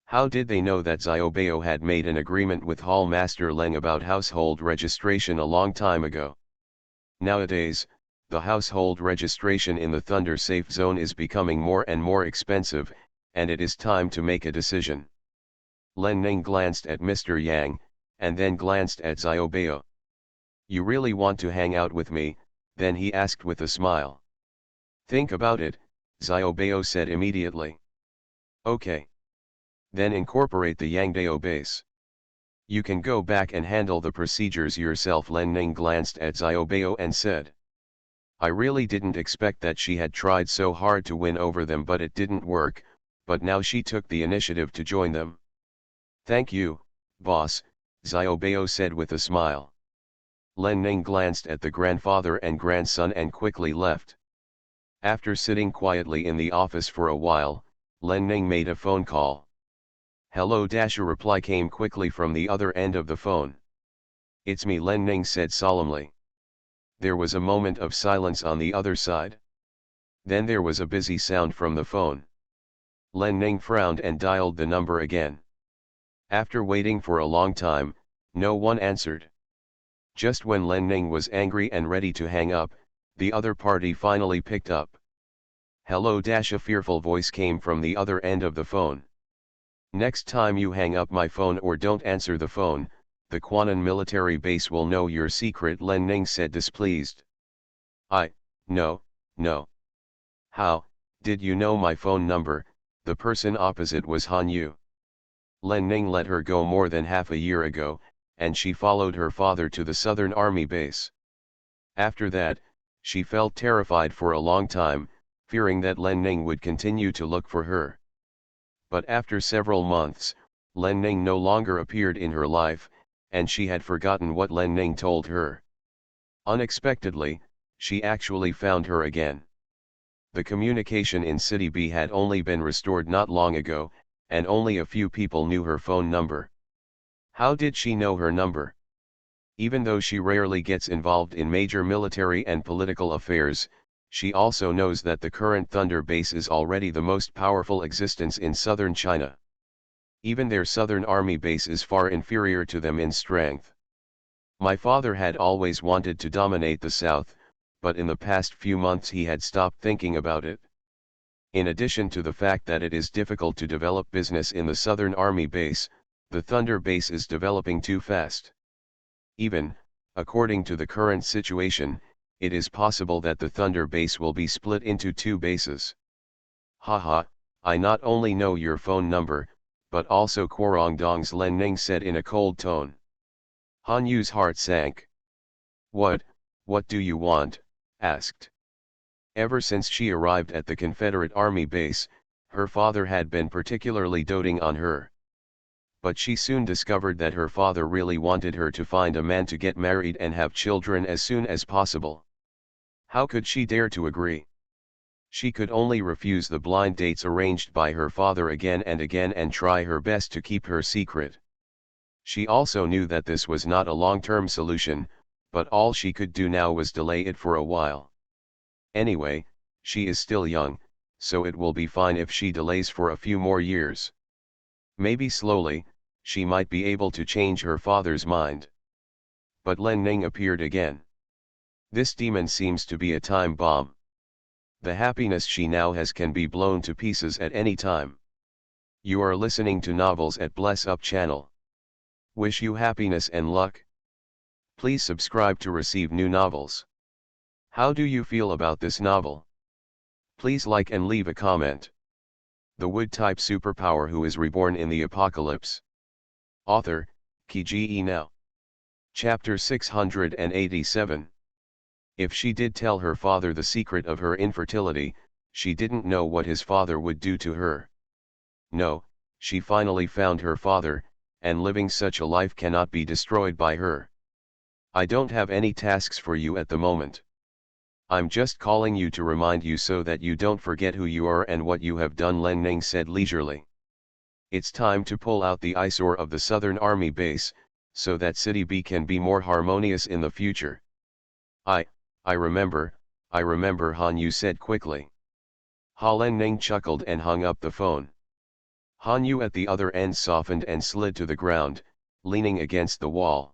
How did they know that Xiaobao had made an agreement with Hall Master Leng about household registration a long time ago? Nowadays, the household registration in the Thunder safe zone is becoming more and more expensive, and it is time to make a decision. Len Ning glanced at Mr. Yang, and then glanced at Xiaobao. You really want to hang out with me? Then he asked with a smile. Think about it, Xiaobao said immediately. Okay. Then incorporate the Yangdao base. You can go back and handle the procedures yourself. Len Ning glanced at Xiaobao and said. I really didn't expect that she had tried so hard to win over them, but it didn't work, but now she took the initiative to join them. Thank you, boss, Xiaobao said with a smile. Len Ning glanced at the grandfather and grandson and quickly left. After sitting quietly in the office for a while, Len Ning made a phone call. Hello. A reply came quickly from the other end of the phone. It's me, Len Ning said solemnly. There was a moment of silence on the other side. Then there was a busy sound from the phone. Len Ning frowned and dialed the number again. After waiting for a long time, no one answered. Just when Len Ning was angry and ready to hang up, the other party finally picked up. Hello. A fearful voice came from the other end of the phone. Next time you hang up my phone or don't answer the phone, the Quanon military base will know your secret, Len Ning said, displeased. No. How did you know my phone number? The person opposite was Han Yu. Len Ning let her go more than half a year ago, and she followed her father to the Southern Army base. After that, she felt terrified for a long time, fearing that Len Ning would continue to look for her. But after several months, Len Ning no longer appeared in her life, and she had forgotten what Len Ning told her. Unexpectedly, she actually found her again. The communication in City B had only been restored not long ago, and only a few people knew her phone number. How did she know her number? Even though she rarely gets involved in major military and political affairs, she also knows that the current Thunder base is already the most powerful existence in southern China. Even their Southern Army base is far inferior to them in strength. My father had always wanted to dominate the South, but in the past few months he had stopped thinking about it. In addition to the fact that it is difficult to develop business in the Southern Army base, the Thunder base is developing too fast. Even, according to the current situation, it is possible that the Thunder base will be split into two bases. Haha, I not only know your phone number, but also Guangdong's, Len Ning said in a cold tone. Han Yu's heart sank. What do you want? Asked. Ever since she arrived at the Confederate Army base, her father had been particularly doting on her. But she soon discovered that her father really wanted her to find a man to get married and have children as soon as possible. How could she dare to agree? She could only refuse the blind dates arranged by her father again and again and try her best to keep her secret. She also knew that this was not a long-term solution, but all she could do now was delay it for a while. Anyway, she is still young, so it will be fine if she delays for a few more years. Maybe slowly, she might be able to change her father's mind. But Len Ning appeared again. This demon seems to be a time bomb. The happiness she now has can be blown to pieces at any time. You are listening to Novels at Bless Up channel. Wish you happiness and luck. Please subscribe to receive new novels. How do you feel about this novel? Please like and leave a comment. The Wood-type superpower who is reborn in the apocalypse. Author, Ki Now. Chapter 687. If she did tell her father the secret of her infertility, she didn't know what his father would do to her. No, she finally found her father, and living such a life cannot be destroyed by her. I don't have any tasks for you at the moment. I'm just calling you to remind you so that you don't forget who you are and what you have done, Len Ning said leisurely. It's time to pull out the eyesore of the Southern Army base, so that City B can be more harmonious in the future. I remember, Han Yu said quickly. Len Ning chuckled and hung up the phone. Han Yu at the other end softened and slid to the ground, leaning against the wall.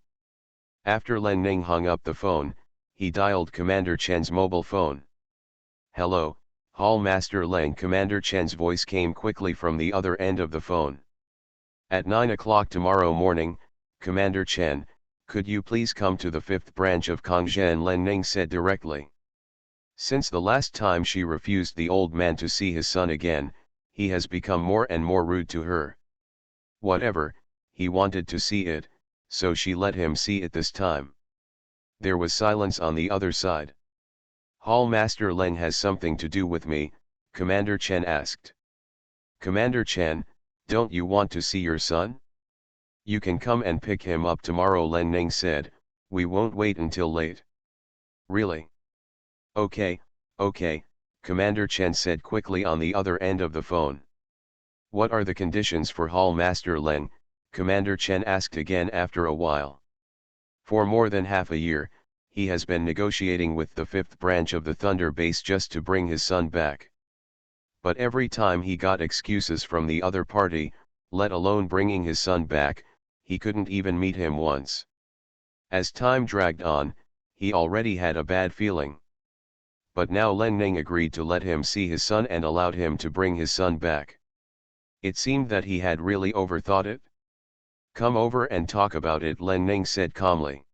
After Len Ning hung up the phone, he dialed Commander Chen's mobile phone. Hello, Hall Master Leng. Commander Chen's voice came quickly from the other end of the phone. At 9 o'clock tomorrow morning, Commander Chen, could you please come to the 5th branch of Kongzhen? Len Ning said directly. Since the last time she refused the old man to see his son again, he has become more and more rude to her. Whatever, he wanted to see it, so she let him see it this time. There was silence on the other side. Hall Master Leng has something to do with me, Commander Chen asked. Commander Chen, don't you want to see your son? You can come and pick him up tomorrow, Len Ning said, we won't wait until late. Really? Okay, Commander Chen said quickly on the other end of the phone. What are the conditions for Hall Master Leng? Commander Chen asked again after a while. For more than half a year, he has been negotiating with the 5th branch of the Thunder base just to bring his son back. But every time he got excuses from the other party, let alone bringing his son back, he couldn't even meet him once. As time dragged on, he already had a bad feeling. But now Len Ning agreed to let him see his son and allowed him to bring his son back. It seemed that he had really overthought it. "Come over and talk about it," Len Ning said calmly.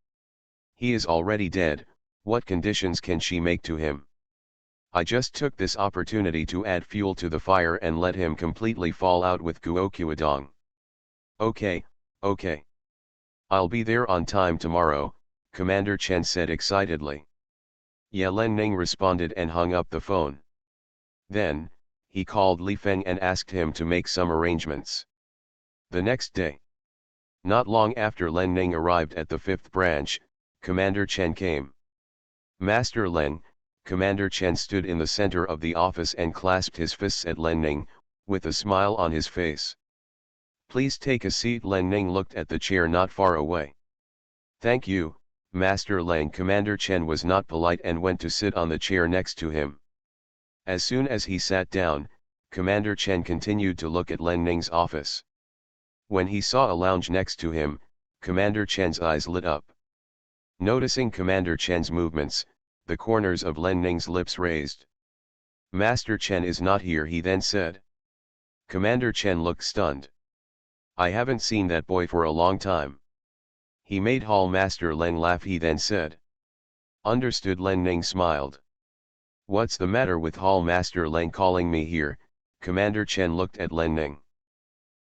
"He is already dead, what conditions can she make to him? I just took this opportunity to add fuel to the fire and let him completely fall out with Guoqiudong." "Okay, okay. I'll be there on time tomorrow," Commander Chen said excitedly. "Yeah," Len Ning responded and hung up the phone. Then, he called Li Feng and asked him to make some arrangements. The next day, not long after Len Ning arrived at the 5th branch, Commander Chen came. "Master Len," Commander Chen stood in the center of the office and clasped his fists at Len Ning, with a smile on his face. "Please take a seat." Len Ning looked at the chair not far away. "Thank you, Master Len." Commander Chen was not polite and went to sit on the chair next to him. As soon as he sat down, Commander Chen continued to look at Len Ning's office. When he saw a lounge next to him, Commander Chen's eyes lit up. Noticing Commander Chen's movements, the corners of Len Ning's lips raised. "Master Chen is not here," he then said. Commander Chen looked stunned. "I haven't seen that boy for a long time." "He made Hall Master Len laugh," he then said. "Understood." Len Ning smiled. "What's the matter with Hall Master Len calling me here?" Commander Chen looked at Len Ning.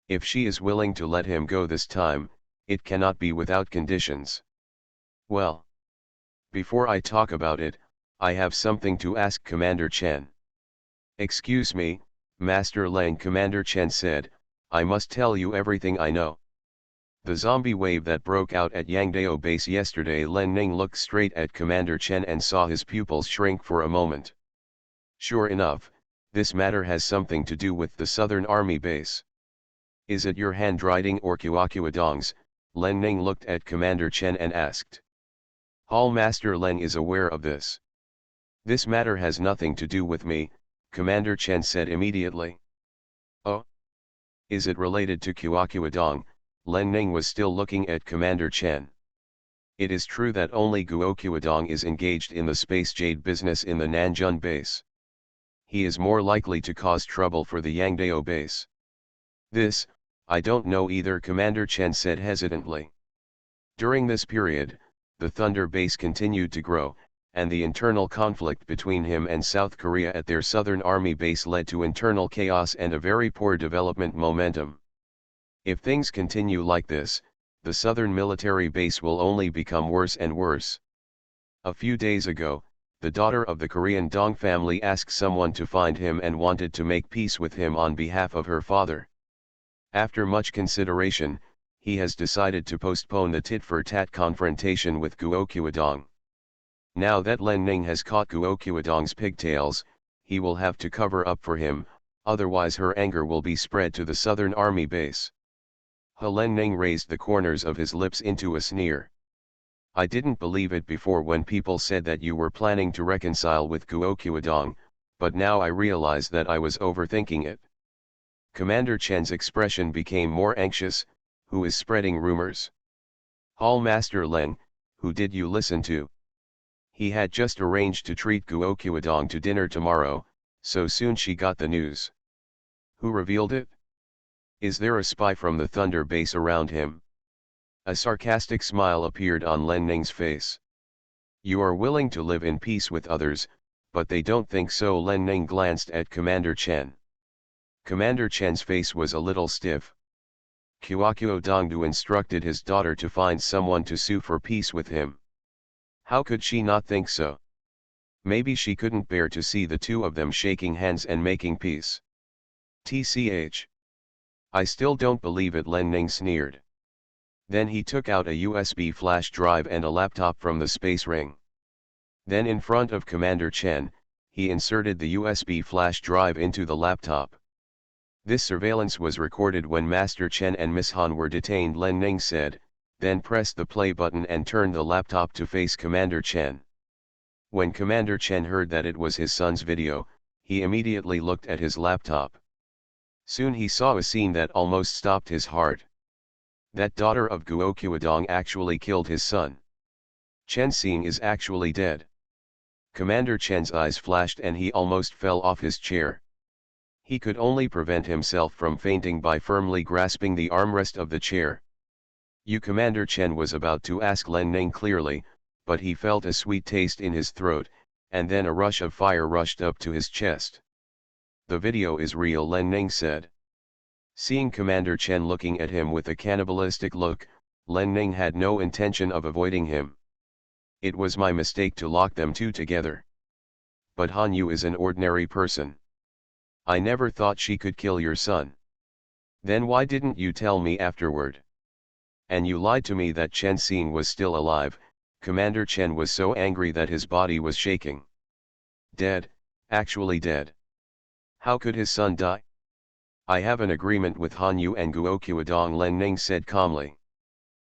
"If she is willing to let him go this time, it cannot be without conditions." "Well, before I talk about it, I have something to ask Commander Chen." "Excuse me, Master Len," Commander Chen said, "I must tell you everything I know. The zombie wave that broke out at Yangdao base yesterday." Len Ning looked straight at Commander Chen and saw his pupils shrink for a moment. "Sure enough, this matter has something to do with the Southern Army base. Is it your handwriting or Guoqiudong's?" Len Ning looked at Commander Chen and asked. "Hall Master Len is aware of this." "This matter has nothing to do with me," Commander Chen said immediately. "Oh? Is it related to Guoqiudong?" Len Ning was still looking at Commander Chen. "It is true that only Guoqiudong is engaged in the space jade business in the Nanjun base. He is more likely to cause trouble for the Yangdao base." "This, I don't know either," Commander Chen said hesitantly. During this period, the Thunder base continued to grow, and the internal conflict between him and South Korea at their Southern Army base led to internal chaos and a very poor development momentum. If things continue like this, the Southern military base will only become worse and worse. A few days ago, the daughter of the Korean Dong family asked someone to find him and wanted to make peace with him on behalf of her father. After much consideration, he has decided to postpone the tit-for-tat confrontation with Guoqiudong. Now that Len Ning has caught Guoqiudong's pigtails, he will have to cover up for him, otherwise her anger will be spread to the Southern Army base. Len Ning raised the corners of his lips into a sneer. "I didn't believe it before when people said that you were planning to reconcile with Guoqiudong, but now I realize that I was overthinking it." Commander Chen's expression became more anxious. "Who is spreading rumors?" "Hall Master Len. Who did you listen to? He had just arranged to treat Guoqiudong to dinner tomorrow, so soon she got the news." "Who revealed it? Is there a spy from the Thunder base around him?" A sarcastic smile appeared on Len Ning's face. "You are willing to live in peace with others, but they don't think so." Len Ning glanced at Commander Chen. Commander Chen's face was a little stiff. Guoqiudong instructed his daughter to find someone to sue for peace with him. How could she not think so? Maybe she couldn't bear to see the two of them shaking hands and making peace. "TCH. I still don't believe it," Len Ning sneered. Then he took out a USB flash drive and a laptop from the space ring. Then in front of Commander Chen, he inserted the USB flash drive into the laptop. "This surveillance was recorded when Master Chen and Miss Han were detained," Len Ning said, then pressed the play button and turned the laptop to face Commander Chen. When Commander Chen heard that it was his son's video, he immediately looked at his laptop. Soon he saw a scene that almost stopped his heart. That daughter of Guoqiudong actually killed his son. Chen Xing is actually dead. Commander Chen's eyes flashed and he almost fell off his chair. He could only prevent himself from fainting by firmly grasping the armrest of the chair. Commander Chen was about to ask Len Ning clearly, but he felt a sweet taste in his throat, and then a rush of fire rushed up to his chest. The video is real, Len Ning said. Seeing Commander Chen looking at him with a cannibalistic look, Len Ning had no intention of avoiding him. It was my mistake to lock them two together. But Han Yu is an ordinary person. I never thought she could kill your son. Then why didn't you tell me afterward? And you lied to me that Chen Xing was still alive. Commander Chen was so angry that his body was shaking. Dead, actually dead. How could his son die? I have an agreement with Han Yu and Guo Qiudong, Len Ning said calmly.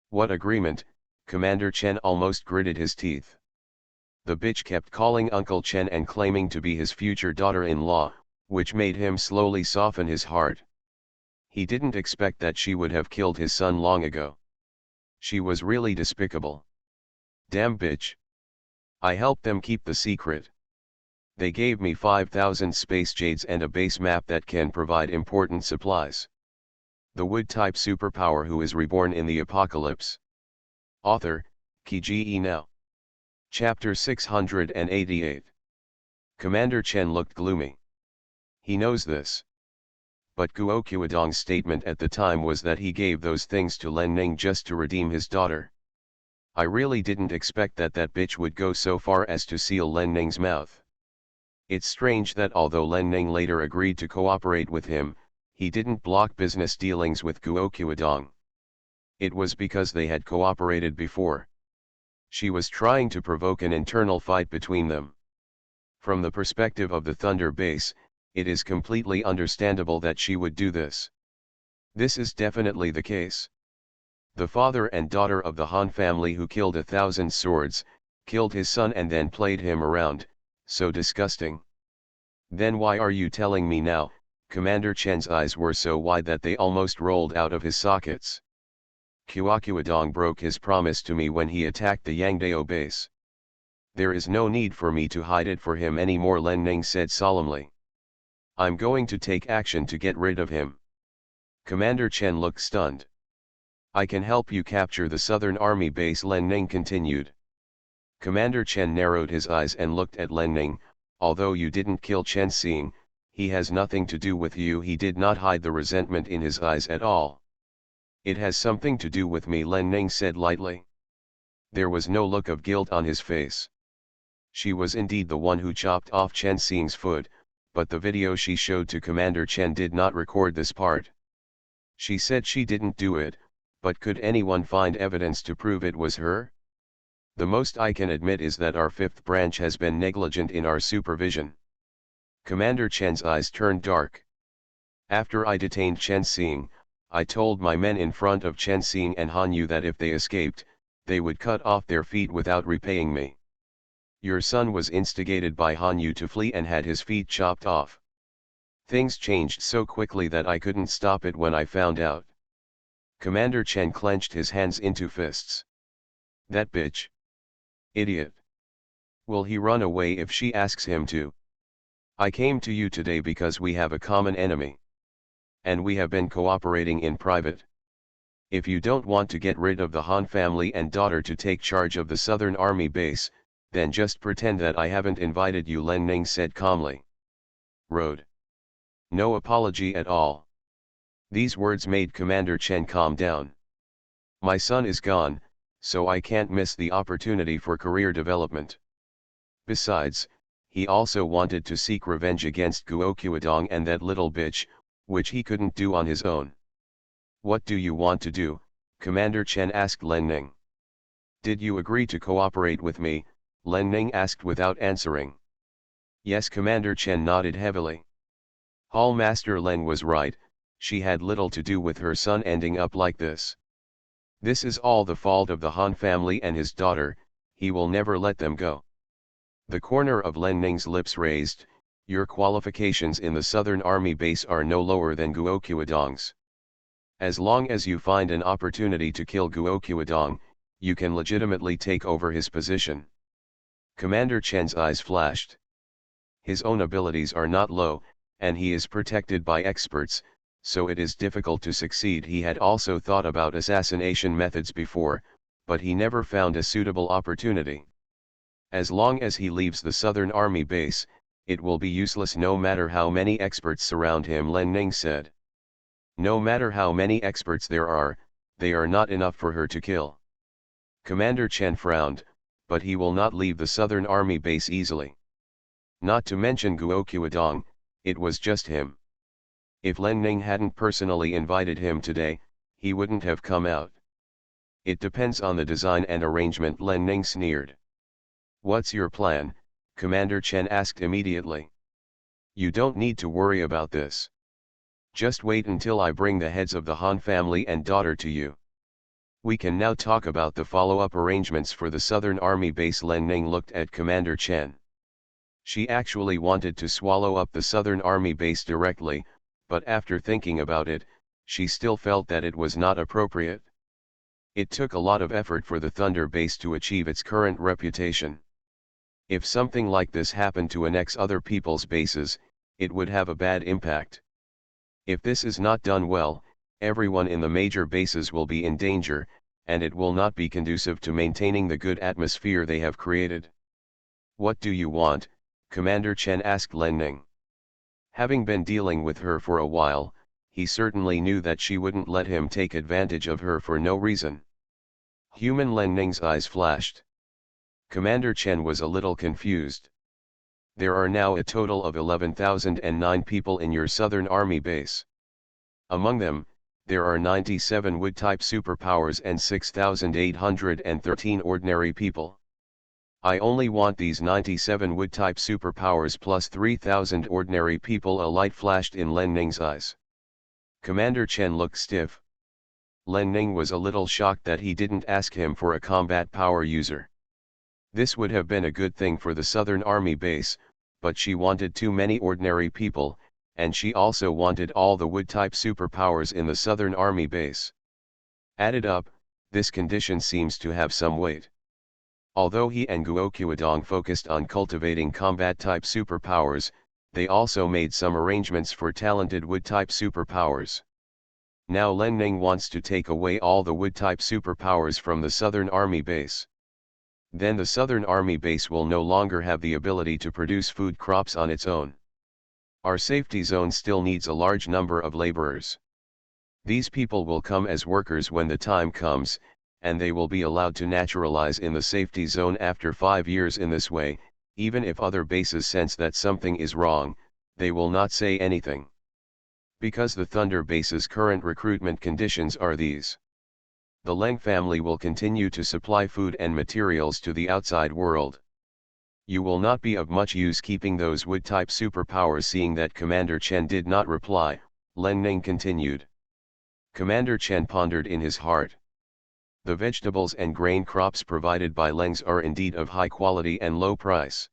What agreement? Commander Chen almost gritted his teeth. The bitch kept calling Uncle Chen and claiming to be his future daughter-in-law, which made him slowly soften his heart. He didn't expect that she would have killed his son long ago. She was really despicable. Damn bitch. I helped them keep the secret. They gave me 5,000 space jades and a base map that can provide important supplies. The wood-type superpower who is reborn in the apocalypse. Author, Kge Now. Chapter 688. Commander Chen looked gloomy. He knows this. But Guo Qiudong's statement at the time was that he gave those things to Len Ning just to redeem his daughter. I really didn't expect that bitch would go so far as to seal Len Ning's mouth. It's strange that although Len Ning later agreed to cooperate with him, he didn't block business dealings with Guo Qiudong. It was because they had cooperated before. She was trying to provoke an internal fight between them. From the perspective of the Thunder Base, it is completely understandable that she would do this. This is definitely the case. The father and daughter of the Han family who killed 1,000 swords, killed his son and then played him around, so disgusting. Then why are you telling me now? Commander Chen's eyes were so wide that they almost rolled out of his sockets. Guo Qiudong broke his promise to me when he attacked the Yangdao base. There is no need for me to hide it for him anymore, Len Ning said solemnly. I'm going to take action to get rid of him. Commander Chen looked stunned. I can help you capture the Southern Army base, Len Ning continued. Commander Chen narrowed his eyes and looked at Len Ning. Although you didn't kill Chen Xing, he has nothing to do with you. He did not hide the resentment in his eyes at all. It has something to do with me, Len Ning said lightly. There was no look of guilt on his face. She was indeed the one who chopped off Chen Xing's foot, but the video she showed to Commander Chen did not record this part. She said she didn't do it, but could anyone find evidence to prove it was her? The most I can admit is that our fifth branch has been negligent in our supervision. Commander Chen's eyes turned dark. After I detained Chen Xing, I told my men in front of Chen Xing and Han Yu that if they escaped, they would cut off their feet without repaying me. Your son was instigated by Han Yu to flee and had his feet chopped off. Things changed so quickly that I couldn't stop it when I found out. Commander Chen clenched his hands into fists. That bitch. Idiot. Will he run away if she asks him to? I came to you today because we have a common enemy. And we have been cooperating in private. If you don't want to get rid of the Han family and daughter to take charge of the Southern Army base, then just pretend that I haven't invited you, Len Ning said calmly. Road. No apology at all. These words made Commander Chen calm down. My son is gone, so I can't miss the opportunity for career development. Besides, he also wanted to seek revenge against Guo Qiudong and that little bitch, which he couldn't do on his own. What do you want to do? Commander Chen asked Len Ning. Did you agree to cooperate with me? Len Ning asked without answering. Yes, Commander Chen nodded heavily. Hall Master Len was right, she had little to do with her son ending up like this. This is all the fault of the Han family and his daughter, he will never let them go. The corner of Len Ning's lips raised. Your qualifications in the Southern Army base are no lower than Guo Qiudong's. As long as you find an opportunity to kill Guo Qiudong, You can legitimately take over his position. Commander Chen's eyes flashed. His own abilities are not low, and he is protected by experts, so it is difficult to succeed. He had also thought about assassination methods before, but he never found a suitable opportunity. As long as he leaves the Southern Army base, it will be useless no matter how many experts surround him, Len Ning said. No matter how many experts there are, they are not enough for her to kill. Commander Chen frowned, but he will not leave the Southern Army base easily. Not to mention Guo Qiudong, it was just him. If Len Ning hadn't personally invited him today, he wouldn't have come out. It depends on the design and arrangement, Len Ning sneered. What's your plan? Commander Chen asked immediately. You don't need to worry about this. Just wait until I bring the heads of the Han family and daughter to you. We can now talk about the follow-up arrangements for the Southern Army base. Len Ning looked at Commander Chen. She actually wanted to swallow up the Southern Army base directly, but after thinking about it, she still felt that it was not appropriate. It took a lot of effort for the Thunder base to achieve its current reputation. If something like this happened to annex other people's bases, it would have a bad impact. If this is not done well, everyone in the major bases will be in danger, and it will not be conducive to maintaining the good atmosphere they have created. What do you want? Commander Chen asked Len Ning. Having been dealing with her for a while, he certainly knew that she wouldn't let him take advantage of her for no reason. Human. Len Ning's eyes flashed. Commander Chen was a little confused. There are now a total of 11,009 people in your Southern Army base. Among them, there are 97 Wood-type superpowers and 6,813 ordinary people. I only want these 97 Wood-type superpowers plus 3,000 ordinary people. A light flashed in Len Ning's eyes. Commander Chen looked stiff. Len Ning was a little shocked that he didn't ask him for a combat power user. This would have been a good thing for the Southern Army base, but she wanted too many ordinary people, and she also wanted all the Wood-type superpowers in the Southern Army base. Added up, this condition seems to have some weight. Although he and Guo Qiudong focused on cultivating combat-type superpowers, they also made some arrangements for talented Wood-type superpowers. Now Len Ning wants to take away all the Wood-type superpowers from the Southern Army base. Then the Southern Army base will no longer have the ability to produce food crops on its own. Our safety zone still needs a large number of laborers. These people will come as workers when the time comes, and they will be allowed to naturalize in the safety zone after 5 years. In this way, even if other bases sense that something is wrong, they will not say anything. Because the Thunder base's current recruitment conditions are these. The Leng family will continue to supply food and materials to the outside world. You will not be of much use keeping those Wood-type superpowers. Seeing that Commander Chen did not reply, Len Ning continued. Commander Chen pondered in his heart. The vegetables and grain crops provided by Lengs are indeed of high quality and low price.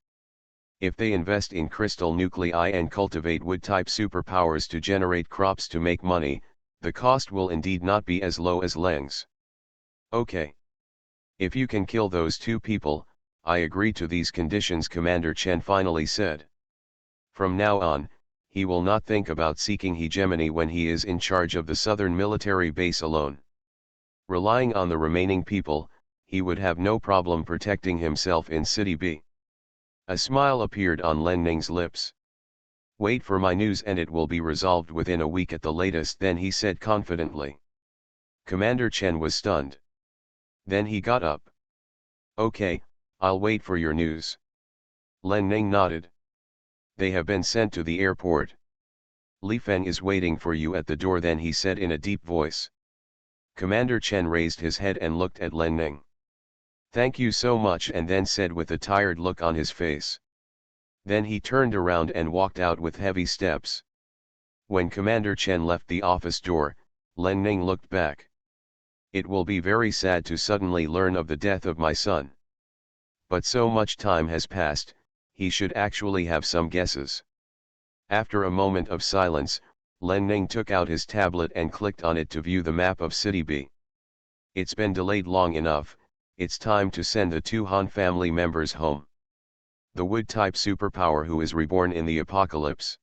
If they invest in crystal nuclei and cultivate Wood-type superpowers to generate crops to make money, the cost will indeed not be as low as Lengs. Okay. If you can kill those 2 people, I agree to these conditions, Commander Chen finally said. From now on, he will not think about seeking hegemony when he is in charge of the Southern military base alone. Relying on the remaining people, he would have no problem protecting himself in City B. A smile appeared on Len Ning's lips. Wait for my news and it will be resolved within a week at the latest, then he said confidently. Commander Chen was stunned. Then he got up. Okay, I'll wait for your news. Len Ning nodded. They have been sent to the airport. Li Feng is waiting for you at the door, then he said in a deep voice. Commander Chen raised his head and looked at Len Ning. Thank you so much, and then said with a tired look on his face. Then he turned around and walked out with heavy steps. When Commander Chen left the office door, Len Ning looked back. It will be very sad to suddenly learn of the death of my son. But so much time has passed, he should actually have some guesses. After a moment of silence, Len Ning took out his tablet and clicked on it to view the map of City B. It's been delayed long enough, it's time to send the two Han family members home. The Wood-type superpower who is reborn in the apocalypse.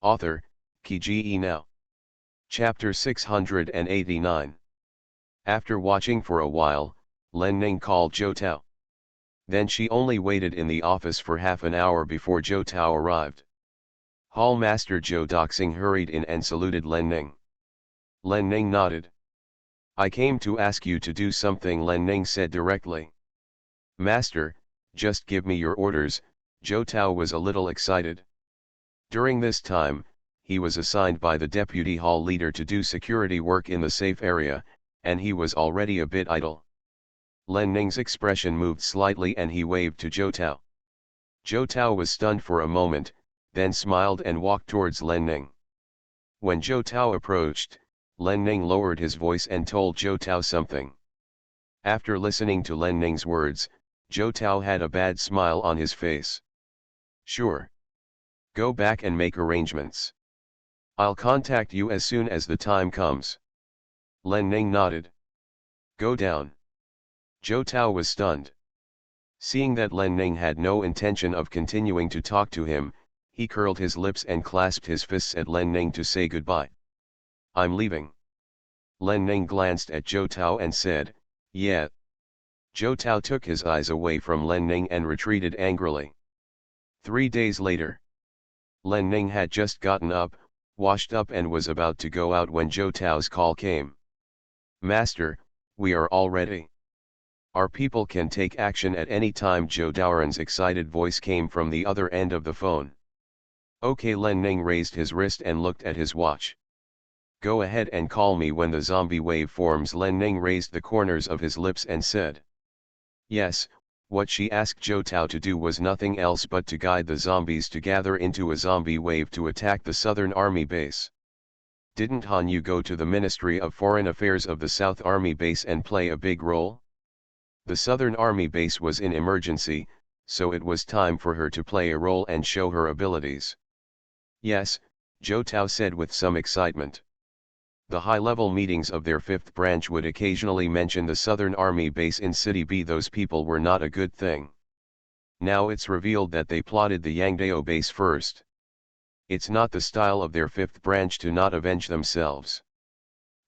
Author, Ki Now. Chapter 689. After watching for a while, Len Ning called Zhou Tao. Then she only waited in the office for half an hour before Zhou Tao arrived. Hall Master Zhou Doxing hurried in and saluted Len Ning. Len Ning nodded. I came to ask you to do something, Len Ning said directly. Master, just give me your orders. Zhou Tao was a little excited. During this time, he was assigned by the deputy hall leader to do security work in the safe area, and he was already a bit idle. Len Ning's expression moved slightly and he waved to Zhou Tao. Zhou Tao was stunned for a moment, then smiled and walked towards Len Ning. When Zhou Tao approached, Len Ning lowered his voice and told Zhou Tao something. After listening to Len Ning's words, Zhou Tao had a bad smile on his face. Sure. Go back and make arrangements. I'll contact you as soon as the time comes. Len Ning nodded. Go down. Zhou Tao was stunned. Seeing that Len Ning had no intention of continuing to talk to him, he curled his lips and clasped his fists at Len Ning to say goodbye. I'm leaving. Len Ning glanced at Zhou Tao and said, yeah. Zhou Tao took his eyes away from Len Ning and retreated angrily. 3 days later. Len Ning had just gotten up, washed up and was about to go out when Zhou Tao's call came. Master, we are all ready. Our people can take action at any time. Zhou Daoran's excited voice came from the other end of the phone. Okay, Len Ning raised his wrist and looked at his watch. Go ahead and call me when the zombie wave forms. Len Ning raised the corners of his lips and said. Yes, what she asked Zhou Tao to do was nothing else but to guide the zombies to gather into a zombie wave to attack the Southern Army base. Didn't Han Yu go to the Ministry of Foreign Affairs of the South Army base and play a big role? The Southern Army base was in emergency, so it was time for her to play a role and show her abilities. Yes, Zhou Tao said with some excitement. The high-level meetings of their 5th branch would occasionally mention the Southern Army base in City B. Those people were not a good thing. Now it's revealed that they plotted the Yangdao base first. It's not the style of their 5th branch to not avenge themselves.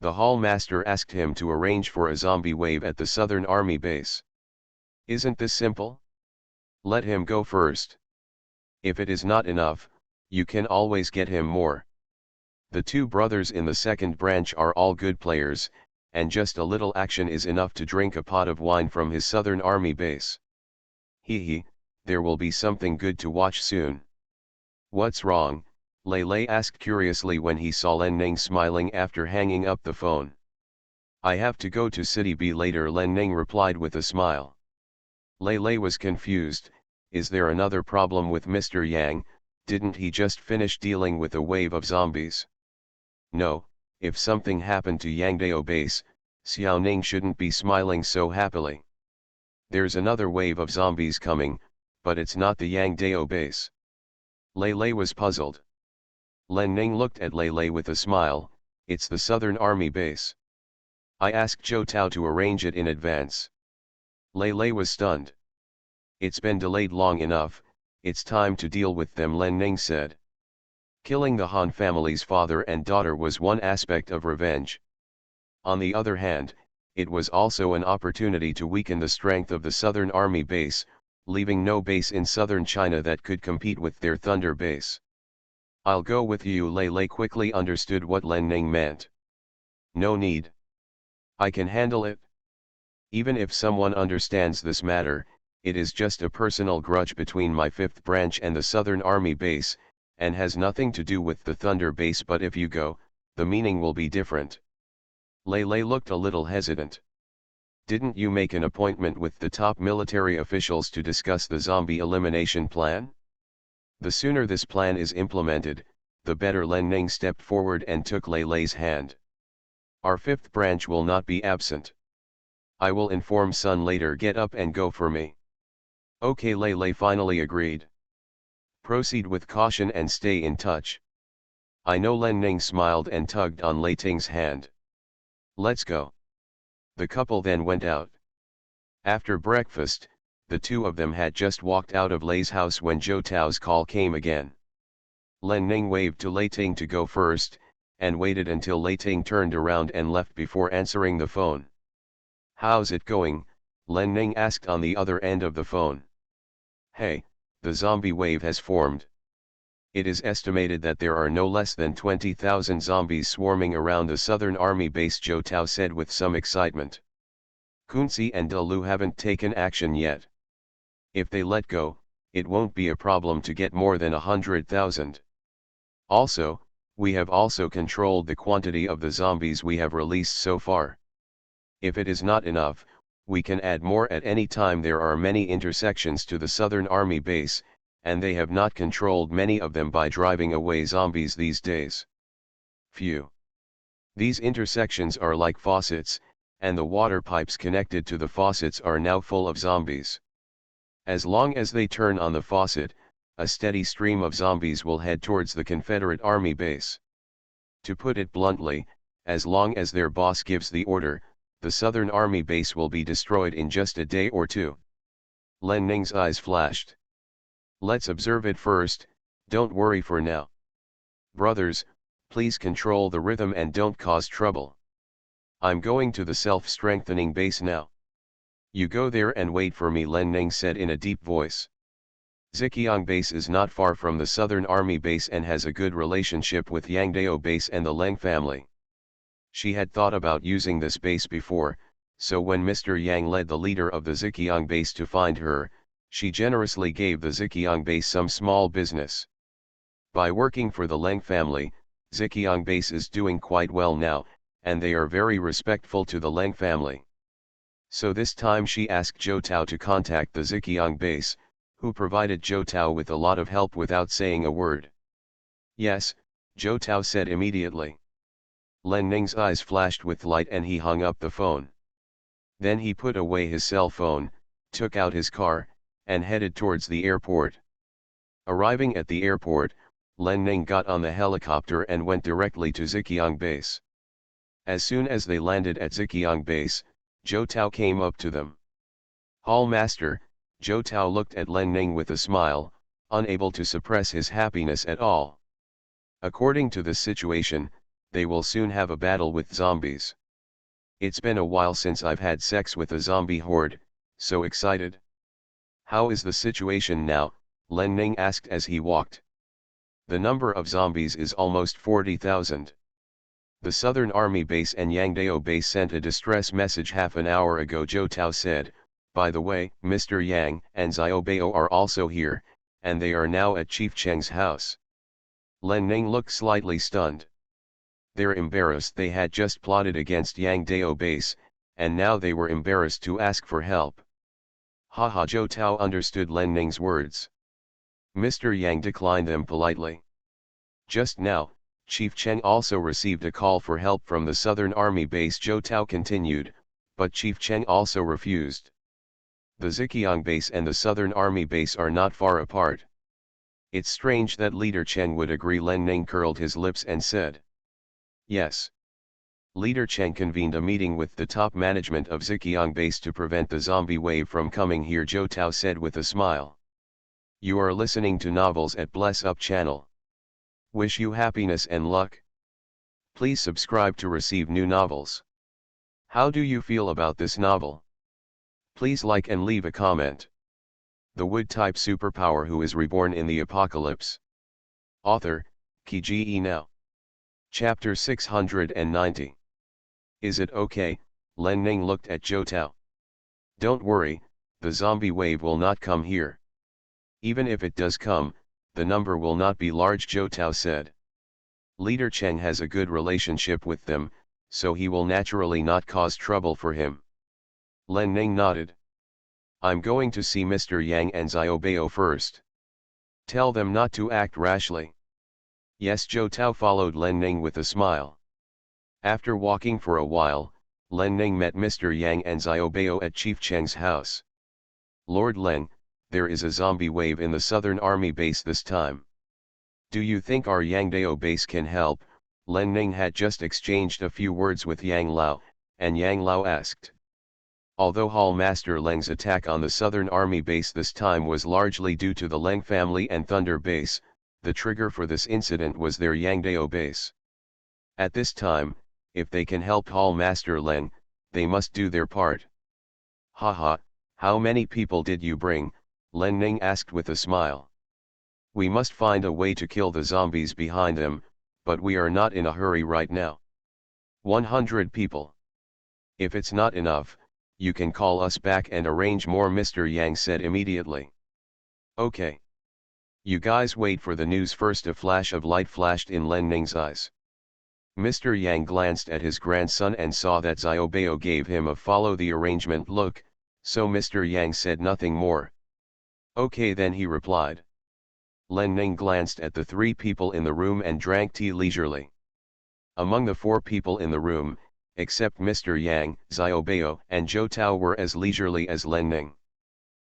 The hall master asked him to arrange for a zombie wave at the Southern Army base. Isn't this simple? Let him go first. If it is not enough, you can always get him more. The two brothers in the 2nd branch are all good players, and just a little action is enough to drink a pot of wine from his Southern Army base. Hee, there will be something good to watch soon. What's wrong? Lei Lei asked curiously when he saw Len Ning smiling after hanging up the phone. I have to go to City B later, Len Ning replied with a smile. Lei Lei was confused. Is there another problem with Mr. Yang? Didn't he just finish dealing with a wave of zombies? No, if something happened to Yangdao base, Xiao Ning shouldn't be smiling so happily. There's another wave of zombies coming, but it's not the Yangdao base. Lei Lei was puzzled. Len Ning looked at Lei Lei with a smile. It's the Southern Army base. I asked Zhou Tao to arrange it in advance. Lei Lei was stunned. It's been delayed long enough, it's time to deal with them, Len Ning said. Killing the Han family's father and daughter was one aspect of revenge. On the other hand, it was also an opportunity to weaken the strength of the Southern Army base, leaving no base in southern China that could compete with their Thunder base. I'll go with you. Lei Lei quickly understood what Len Ning meant. No need. I can handle it. Even if someone understands this matter, it is just a personal grudge between my 5th branch and the Southern Army base, and has nothing to do with the Thunder base, but if you go, the meaning will be different. Lei Lei looked a little hesitant. Didn't you make an appointment with the top military officials to discuss the zombie elimination plan? The sooner this plan is implemented, the better. Len Ning stepped forward and took Lei Lei's hand. Our 5th branch will not be absent. I will inform Sun later. Get up and go for me. Okay, Lei Lei finally agreed. Proceed with caution and stay in touch. I know. Len Ning smiled and tugged on Lei Ting's hand. Let's go. The couple then went out. After breakfast, the two of them had just walked out of Lei's house when Zhou Tao's call came again. Len Ning waved to Lei Ting to go first, and waited until Lei Ting turned around and left before answering the phone. "How's it going?" Len Ning asked on the other end of the phone. "Hey, the zombie wave has formed. It is estimated that there are no less than 20,000 zombies swarming around the Southern Army base," Zhou Tao said with some excitement. "Kunzi and De Lu haven't taken action yet. If they let go, it won't be a problem to get more than 100,000. Also, we have also controlled the quantity of the zombies we have released so far. If it is not enough, we can add more at any time. There are many intersections to the Southern Army base, and they have not controlled many of them by driving away zombies these days. Phew. These intersections are like faucets, and the water pipes connected to the faucets are now full of zombies. As long as they turn on the faucet, a steady stream of zombies will head towards the Confederate Army base. To put it bluntly, as long as their boss gives the order, the Southern Army base will be destroyed in just a day or two." Len Ning's eyes flashed. "Let's observe it first, don't worry for now. Brothers, please control the rhythm and don't cause trouble. I'm going to the self-strengthening base now. You go there and wait for me," Len Ning said in a deep voice. Zhejiang base is not far from the Southern Army base and has a good relationship with Yangdao base and the Leng family. She had thought about using this base before, so when Mr. Yang led the leader of the Zhejiang base to find her, she generously gave the Zhejiang base some small business. By working for the Leng family, Zhejiang base is doing quite well now, and they are very respectful to the Leng family. So this time she asked Zhou Tao to contact the Zhejiang base, who provided Zhou Tao with a lot of help without saying a word. "Yes," Zhou Tao said immediately. Len Ning's eyes flashed with light and he hung up the phone. Then he put away his cell phone, took out his car, and headed towards the airport. Arriving at the airport, Len Ning got on the helicopter and went directly to Zhejiang base. As soon as they landed at Zhejiang base, Zhou Tao came up to them. "Hall Master," Zhou Tao looked at Len Ning with a smile, unable to suppress his happiness at all. According to this situation, they will soon have a battle with zombies. It's been a while since I've had sex with a zombie horde, so excited. "How is the situation now?" Len Ning asked as he walked. "The number of zombies is almost 40,000. The Southern Army base and Yangdao base sent a distress message half an hour ago," Zhou Tao said. "By the way, Mr. Yang and Xiaobao are also here, and they are now at Chief Cheng's house." Len Ning looked slightly stunned. They're embarrassed. They had just plotted against Yangdao base, and now they were embarrassed to ask for help. Haha, Zhou Tao understood Len Ning's words. Mr. Yang declined them politely. Just now, Chief Cheng also received a call for help from the Southern Army base, Zhou Tao continued, but Chief Cheng also refused. The Zhejiang base and the Southern Army base are not far apart. It's strange that Leader Cheng would agree. Len Ning curled his lips and said. Yes. Leader Cheng convened a meeting with the top management of Zhejiang base to prevent the zombie wave from coming here, Zhou Tao said with a smile. You are listening to Novels at Bless Up channel. Wish you happiness and luck. Please subscribe to receive new novels. How do you feel about this novel? Please like and leave a comment. The Wood-type superpower who is reborn in the apocalypse. Author, Kiji Now. Chapter 690. Is it okay? Len Ning looked at Zhou Tao. Don't worry, the zombie wave will not come here. Even if it does come, the number will not be large, Zhou Tao said. Leader Cheng has a good relationship with them, so he will naturally not cause trouble for him. Len Ning nodded. I'm going to see Mr. Yang and Xiaobao first. Tell them not to act rashly. Yes, Zhou Tao followed Len Ning with a smile. After walking for a while, Len Ning met Mr. Yang and Xiaobao at Chief Cheng's house. Lord Leng, there is a zombie wave in the Southern Army base this time. Do you think our Yangdao base can help? Len Ning had just exchanged a few words with Yang Lao, and Yang Lao asked. Although Hall Master Leng's attack on the Southern Army base this time was largely due to the Leng family and Thunder base, the trigger for this incident was their Yangdao base. At this time, if they can help Hall Master Leng, they must do their part. Haha, how many people did you bring? Len Ning asked with a smile. We must find a way to kill the zombies behind them, but we are not in a hurry right now. 100 people. If it's not enough, you can call us back and arrange more, Mr. Yang said immediately. Okay. You guys wait for the news first. A flash of light flashed in Len Ning's eyes. Mr. Yang glanced at his grandson and saw that Xiaobao gave him a follow the arrangement look, so Mr. Yang said nothing more. Okay then, he replied. Len Ning glanced at the 3 people in the room and drank tea leisurely. Among the 4 people in the room, except Mr. Yang, Xiaobao and Zhou Tao were as leisurely as Len Ning.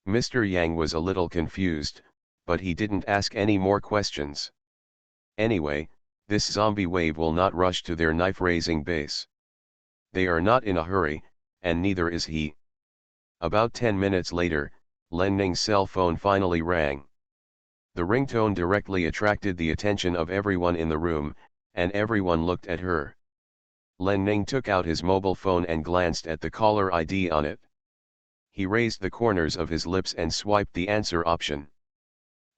Mr. Yang was a little confused, but he didn't ask any more questions. Anyway, this zombie wave will not rush to their knife-raising base. They are not in a hurry, and neither is he. About 10 minutes later, Len Ning's cell phone finally rang. The ringtone directly attracted the attention of everyone in the room, and everyone looked at her. Len Ning took out his mobile phone and glanced at the caller ID on it. He raised the corners of his lips and swiped the answer option.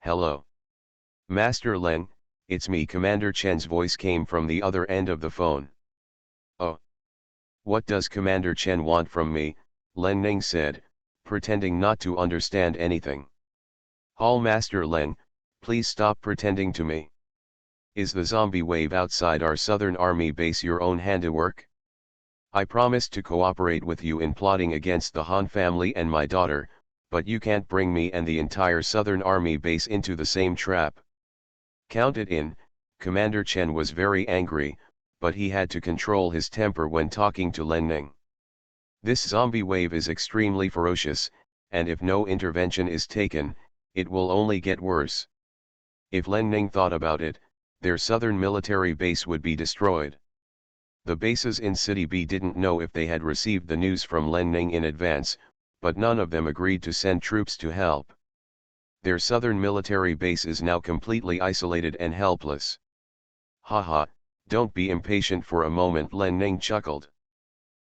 Hello. Master Len, it's me. Commander Chen's voice came from the other end of the phone. Oh. What does Commander Chen want from me? Len Ning said, pretending not to understand anything. Hall Master Len, please stop pretending to me. Is the zombie wave outside our Southern Army base your own handiwork? I promised to cooperate with you in plotting against the Han family and my daughter, but you can't bring me and the entire Southern Army base into the same trap. Count it in. Commander Chen was very angry, but he had to control his temper when talking to Len Ning. This zombie wave is extremely ferocious, and if no intervention is taken, it will only get worse. If Len Ning thought about it, their southern military base would be destroyed. The bases in City B didn't know if they had received the news from Len Ning in advance, but none of them agreed to send troops to help. Their southern military base is now completely isolated and helpless. Haha, don't be impatient for a moment, Len Ning chuckled.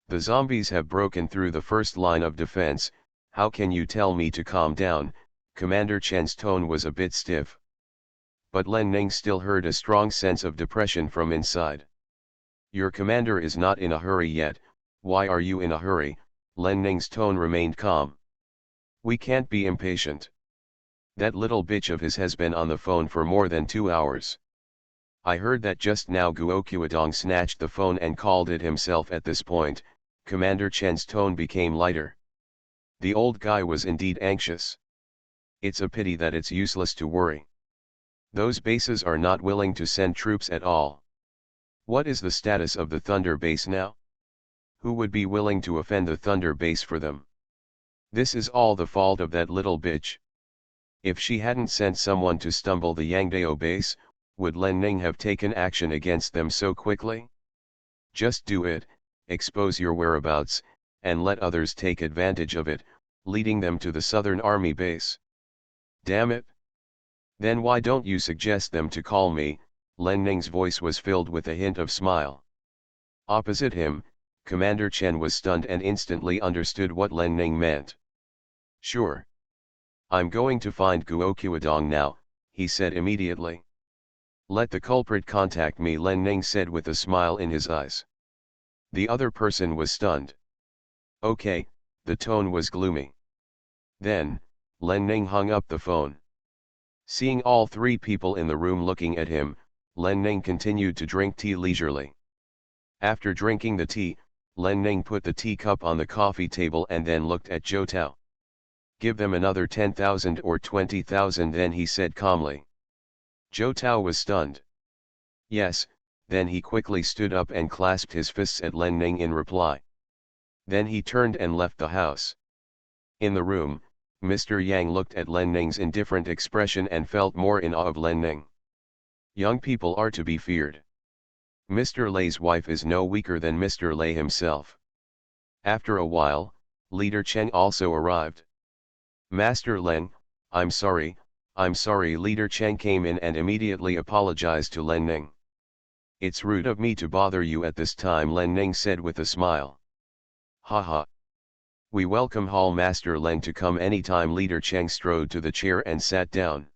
The zombies have broken through the first line of defense. How can you tell me to calm down? Commander Chen's tone was a bit stiff. But Len Ning still heard a strong sense of depression from inside. Your commander is not in a hurry yet. Why are you in a hurry? Len Ning's tone remained calm. We can't be impatient. That little bitch of his has been on the phone for more than 2 hours. I heard that just now. Guo Qiudong snatched the phone and called it himself. At this point, Commander Chen's tone became lighter. The old guy was indeed anxious. It's a pity that it's useless to worry. Those bases are not willing to send troops at all. What is the status of the Thunder base now? Who would be willing to offend the Thunder base for them? This is all the fault of that little bitch. If she hadn't sent someone to stumble the Yangdao base, would Len Ning have taken action against them so quickly? Just do it, expose your whereabouts, and let others take advantage of it, leading them to the Southern Army base. Damn it! Then why don't you suggest them to call me? Len Ning's voice was filled with a hint of smile. Opposite him, Commander Chen was stunned and instantly understood what Len Ning meant. Sure. I'm going to find Guo Qiudong now, he said immediately. Let the culprit contact me, Len Ning said with a smile in his eyes. The other person was stunned. Okay, the tone was gloomy. Then, Len Ning hung up the phone. Seeing all 3 people in the room looking at him, Len Ning continued to drink tea leisurely. After drinking the tea, Len Ning put the teacup on the coffee table and then looked at Zhou Tao. Give them another 10,000 or 20,000, then he said calmly. Zhou Tao was stunned. Yes, then he quickly stood up and clasped his fists at Len Ning in reply. Then he turned and left the house. In the room, Mr. Yang looked at Len Ning's indifferent expression and felt more in awe of Len Ning. Young people are to be feared. Mr. Lei's wife is no weaker than Mr. Lei himself. After a while, Leader Cheng also arrived. Master Len, I'm sorry. Leader Cheng came in and immediately apologized to Len Ning. It's rude of me to bother you at this time, Len Ning said with a smile. Haha. We welcome Hall Master Len to come anytime. Leader Cheng strode to the chair and sat down.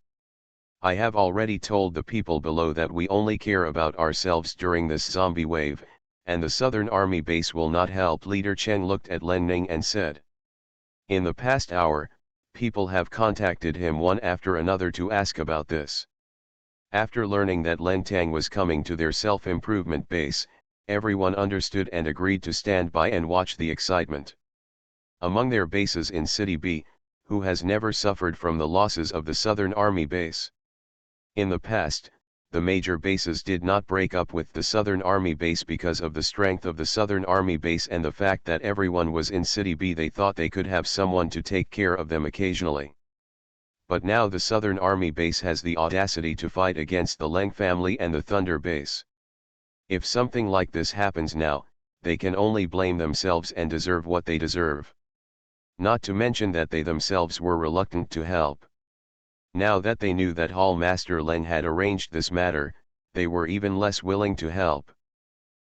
I have already told the people below that we only care about ourselves during this zombie wave, and the Southern Army base will not help. Leader Cheng looked at Len Ning and said. In the past hour, people have contacted him one after another to ask about this. After learning that Len Tang was coming to their self-improvement base, everyone understood and agreed to stand by and watch the excitement. Among their bases in City B, who has never suffered from the losses of the Southern Army base? In the past, the major bases did not break up with the Southern Army base because of the strength of the Southern Army base and the fact that everyone was in City B. They thought they could have someone to take care of them occasionally. But now the Southern Army base has the audacity to fight against the Leng family and the Thunder base. If something like this happens now, they can only blame themselves and deserve what they deserve. Not to mention that they themselves were reluctant to help. Now that they knew that Hall Master Len had arranged this matter, they were even less willing to help.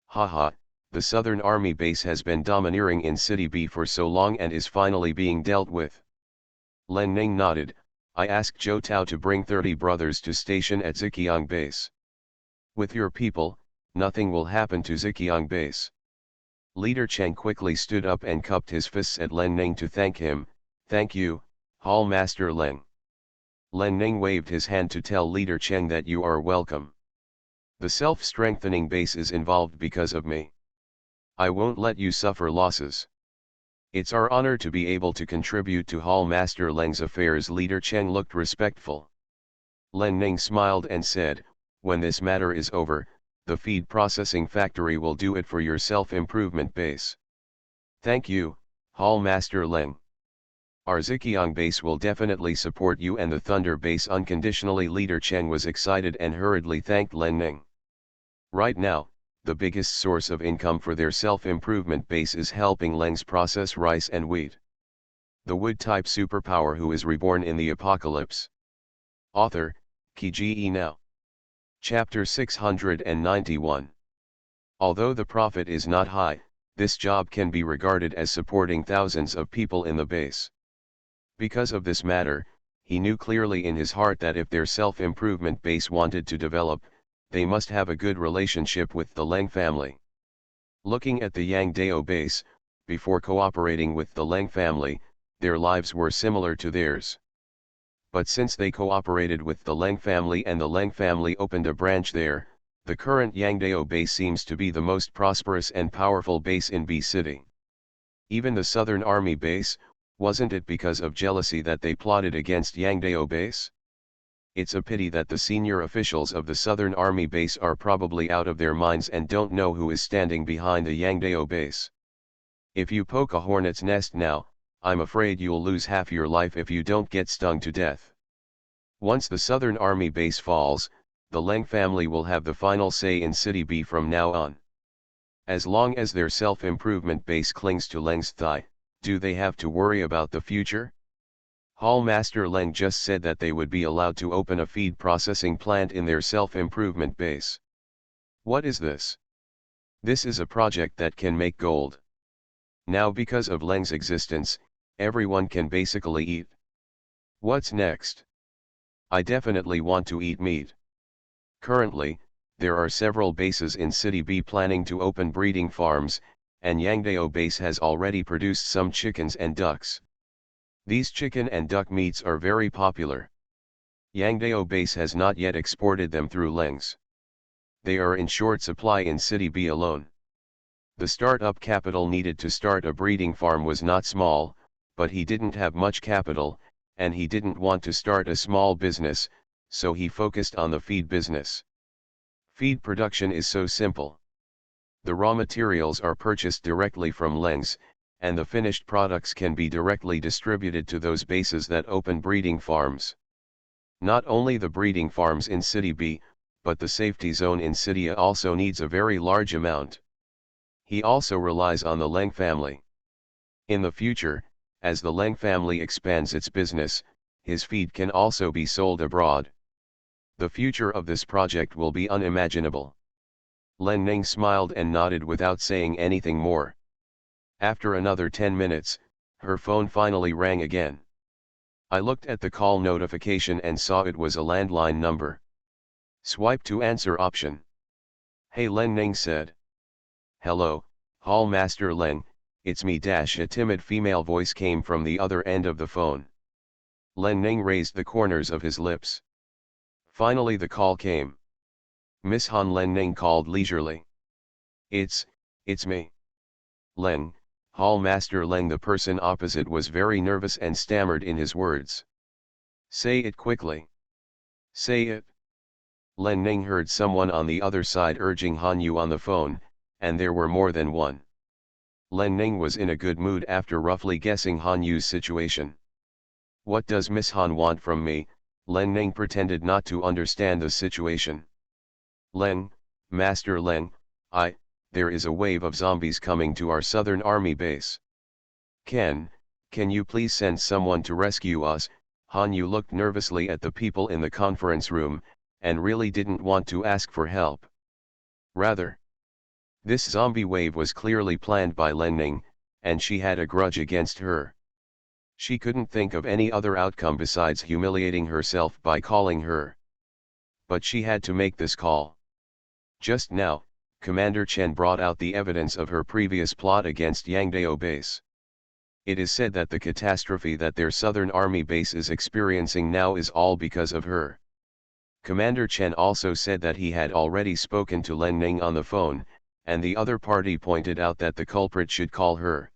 Haha, the Southern Army base has been domineering in City B for so long and is finally being dealt with. Len Ning nodded. I asked Zhou Tao to bring 30 brothers to station at Zhejiang base. With your people, nothing will happen to Zhejiang base. Leader Cheng quickly stood up and cupped his fists at Len Ning to thank him. Thank you, Hall Master Len. Len Ning waved his hand to tell Leader Cheng that you are welcome. The self-strengthening base is involved because of me. I won't let you suffer losses. It's our honor to be able to contribute to Hall Master Leng's affairs. Leader Cheng looked respectful. Len Ning smiled and said, when this matter is over, the feed processing factory will do it for your self-improvement base. Thank you, Hall Master Leng. Our Zhejiang base will definitely support you and the Thunder base unconditionally. Leader Cheng was excited and hurriedly thanked Len Ning. Right now, the biggest source of income for their self-improvement base is helping Lengs process rice and wheat. The wood-type superpower who is reborn in the apocalypse. Author, Kiji Now. Chapter 691. Although the profit is not high, this job can be regarded as supporting thousands of people in the base. Because of this matter, he knew clearly in his heart that if their self-improvement base wanted to develop, they must have a good relationship with the Leng family. Looking at the Yang Dao base, before cooperating with the Leng family, their lives were similar to theirs. But since they cooperated with the Leng family and the Leng family opened a branch there, the current Yang Dao base seems to be the most prosperous and powerful base in B City. Even the Southern Army base, wasn't it because of jealousy that they plotted against Yang Dao base? It's a pity that the senior officials of the Southern Army base are probably out of their minds and don't know who is standing behind the Yang Dao base. If you poke a hornet's nest now, I'm afraid you'll lose half your life if you don't get stung to death. Once the Southern Army base falls, the Leng family will have the final say in City B from now on. As long as their self-improvement base clings to Leng's thigh, do they have to worry about the future? Hall Master Leng just said that they would be allowed to open a feed processing plant in their self-improvement base. What is this? This is a project that can make gold. Now because of Leng's existence, everyone can basically eat. What's next? I definitely want to eat meat. Currently, there are several bases in City B planning to open breeding farms, and Yangdao base has already produced some chickens and ducks. These chicken and duck meats are very popular. Yangdao base has not yet exported them through Lengs. They are in short supply in City B alone. The start-up capital needed to start a breeding farm was not small, but he didn't have much capital, and he didn't want to start a small business, so he focused on the feed business. Feed production is so simple. The raw materials are purchased directly from Lengs, and the finished products can be directly distributed to those bases that open breeding farms. Not only the breeding farms in City B, but the safety zone in City A also needs a very large amount. He also relies on the Leng family. In the future, as the Leng family expands its business, his feed can also be sold abroad. The future of this project will be unimaginable. Len Ning smiled and nodded without saying anything more. After another 10 minutes, her phone finally rang again. I looked at the call notification and saw it was a landline number. Swipe to answer option. Hey, Len Ning said. Hello, Hall Master Len, it's me. A timid female voice came from the other end of the phone. Len Ning raised the corners of his lips. Finally the call came. Miss Han, Len Ning called leisurely. It's me. Len, Hall Master Len. The person opposite was very nervous and stammered in his words. Say it quickly. Say it. Len Ning heard someone on the other side urging Han Yu on the phone, and there were more than one. Len Ning was in a good mood after roughly guessing Han Yu's situation. What does Miss Han want from me? Len Ning pretended not to understand the situation. Len, Master Len, there is a wave of zombies coming to our southern army base. Can you please send someone to rescue us? Han Yu looked nervously at the people in the conference room, and really didn't want to ask for help. Rather, this zombie wave was clearly planned by Len Ning, and she had a grudge against her. She couldn't think of any other outcome besides humiliating herself by calling her. But she had to make this call. Just now, Commander Chen brought out the evidence of her previous plot against Yangdao base. It is said that the catastrophe that their southern army base is experiencing now is all because of her. Commander Chen also said that he had already spoken to Len Ning on the phone, and the other party pointed out that the culprit should call her.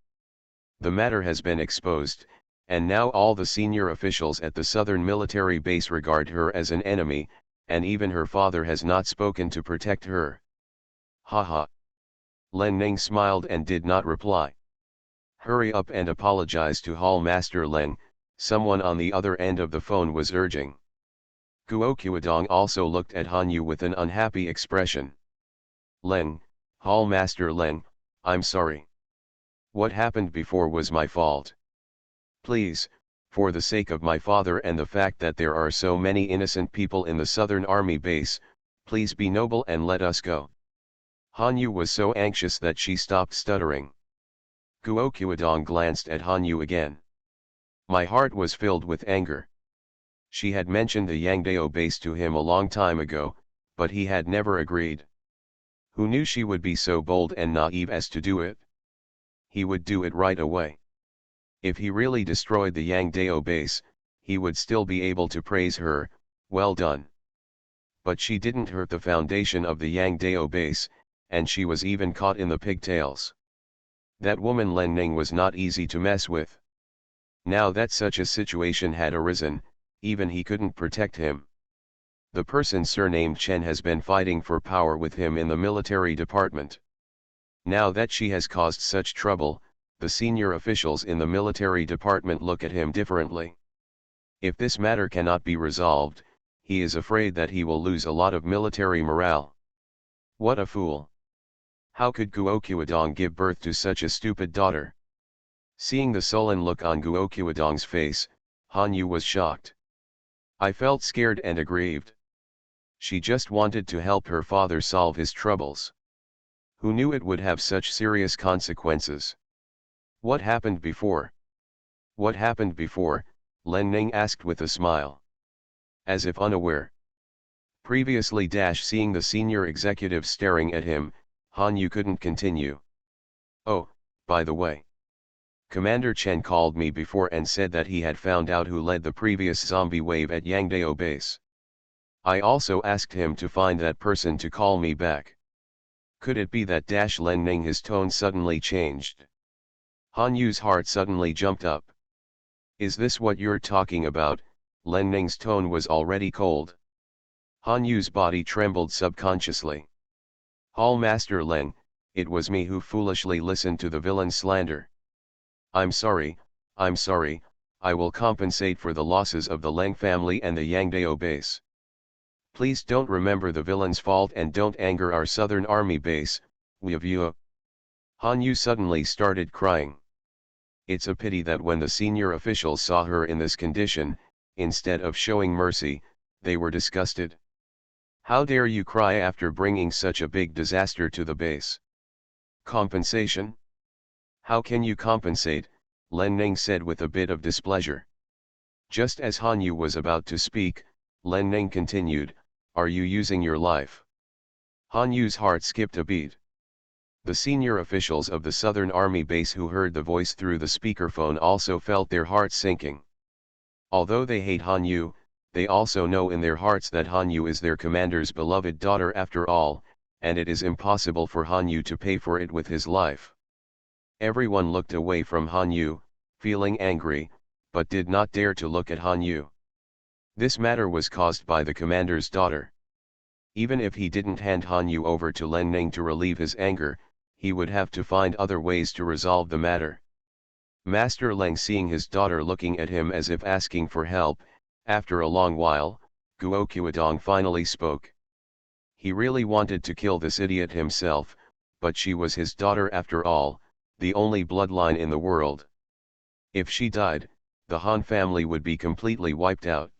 The matter has been exposed, and now all the senior officials at the southern military base regard her as an enemy, and even her father has not spoken to protect her. Haha. Len Ning smiled and did not reply. Hurry up and apologize to Hall Master Len, someone on the other end of the phone was urging. Guo Qiudong also looked at Han Yu with an unhappy expression. Len, Hall Master Len, I'm sorry. What happened before was my fault. Please, for the sake of my father and the fact that there are so many innocent people in the southern army base, please be noble and let us go. Han Yu was so anxious that she stopped stuttering. Guo Qiudong glanced at Han Yu again. My heart was filled with anger. She had mentioned the Yangdao base to him a long time ago, but he had never agreed. Who knew she would be so bold and naive as to do it? He would do it right away. If he really destroyed the Yangdao base, he would still be able to praise her, well done. But she didn't hurt the foundation of the Yangdao base, and she was even caught in the pigtails. That woman Len Ning was not easy to mess with. Now that such a situation had arisen, even he couldn't protect him. The person surnamed Chen has been fighting for power with him in the military department. Now that she has caused such trouble, the senior officials in the military department look at him differently. If this matter cannot be resolved, he is afraid that he will lose a lot of military morale. What a fool! How could Guo Qiudong give birth to such a stupid daughter? Seeing the sullen look on Guo Qiudong's face, Han Yu was shocked. I felt scared and aggrieved. She just wanted to help her father solve his troubles. Who knew it would have such serious consequences? What happened before? What happened before? Len Ning asked with a smile. As if unaware. Previously seeing the senior executive staring at him, Han Yu couldn't continue. Oh, by the way. Commander Chen called me before and said that he had found out who led the previous zombie wave at Yangdao base. I also asked him to find that person to call me back. Could it be that Len Ning? His tone suddenly changed. Han Yu's heart suddenly jumped up. Is this what you're talking about? Len Ning's tone was already cold. Han Yu's body trembled subconsciously. Hall Master Len, it was me who foolishly listened to the villain's slander. I'm sorry, I will compensate for the losses of the Leng family and the Yangdao base. Please don't remember the villain's fault and don't anger our southern army base, we of you. Han Yu suddenly started crying. It's a pity that when the senior officials saw her in this condition, instead of showing mercy, they were disgusted. How dare you cry after bringing such a big disaster to the base? Compensation? How can you compensate? Len Ning said with a bit of displeasure. Just as Han Yu was about to speak, Len Ning continued, are you using your life? Han Yu's heart skipped a beat. The senior officials of the Southern Army base who heard the voice through the speakerphone also felt their hearts sinking. Although they hate Han Yu, they also know in their hearts that Han Yu is their commander's beloved daughter after all, and it is impossible for Han Yu to pay for it with his life. Everyone looked away from Han Yu, feeling angry, but did not dare to look at Han Yu. This matter was caused by the commander's daughter. Even if he didn't hand Han Yu over to Len Ning to relieve his anger, he would have to find other ways to resolve the matter. Master Leng, seeing his daughter looking at him as if asking for help, after a long while, Guo Qiudong finally spoke. He really wanted to kill this idiot himself, but she was his daughter after all, the only bloodline in the world. If she died, the Han family would be completely wiped out.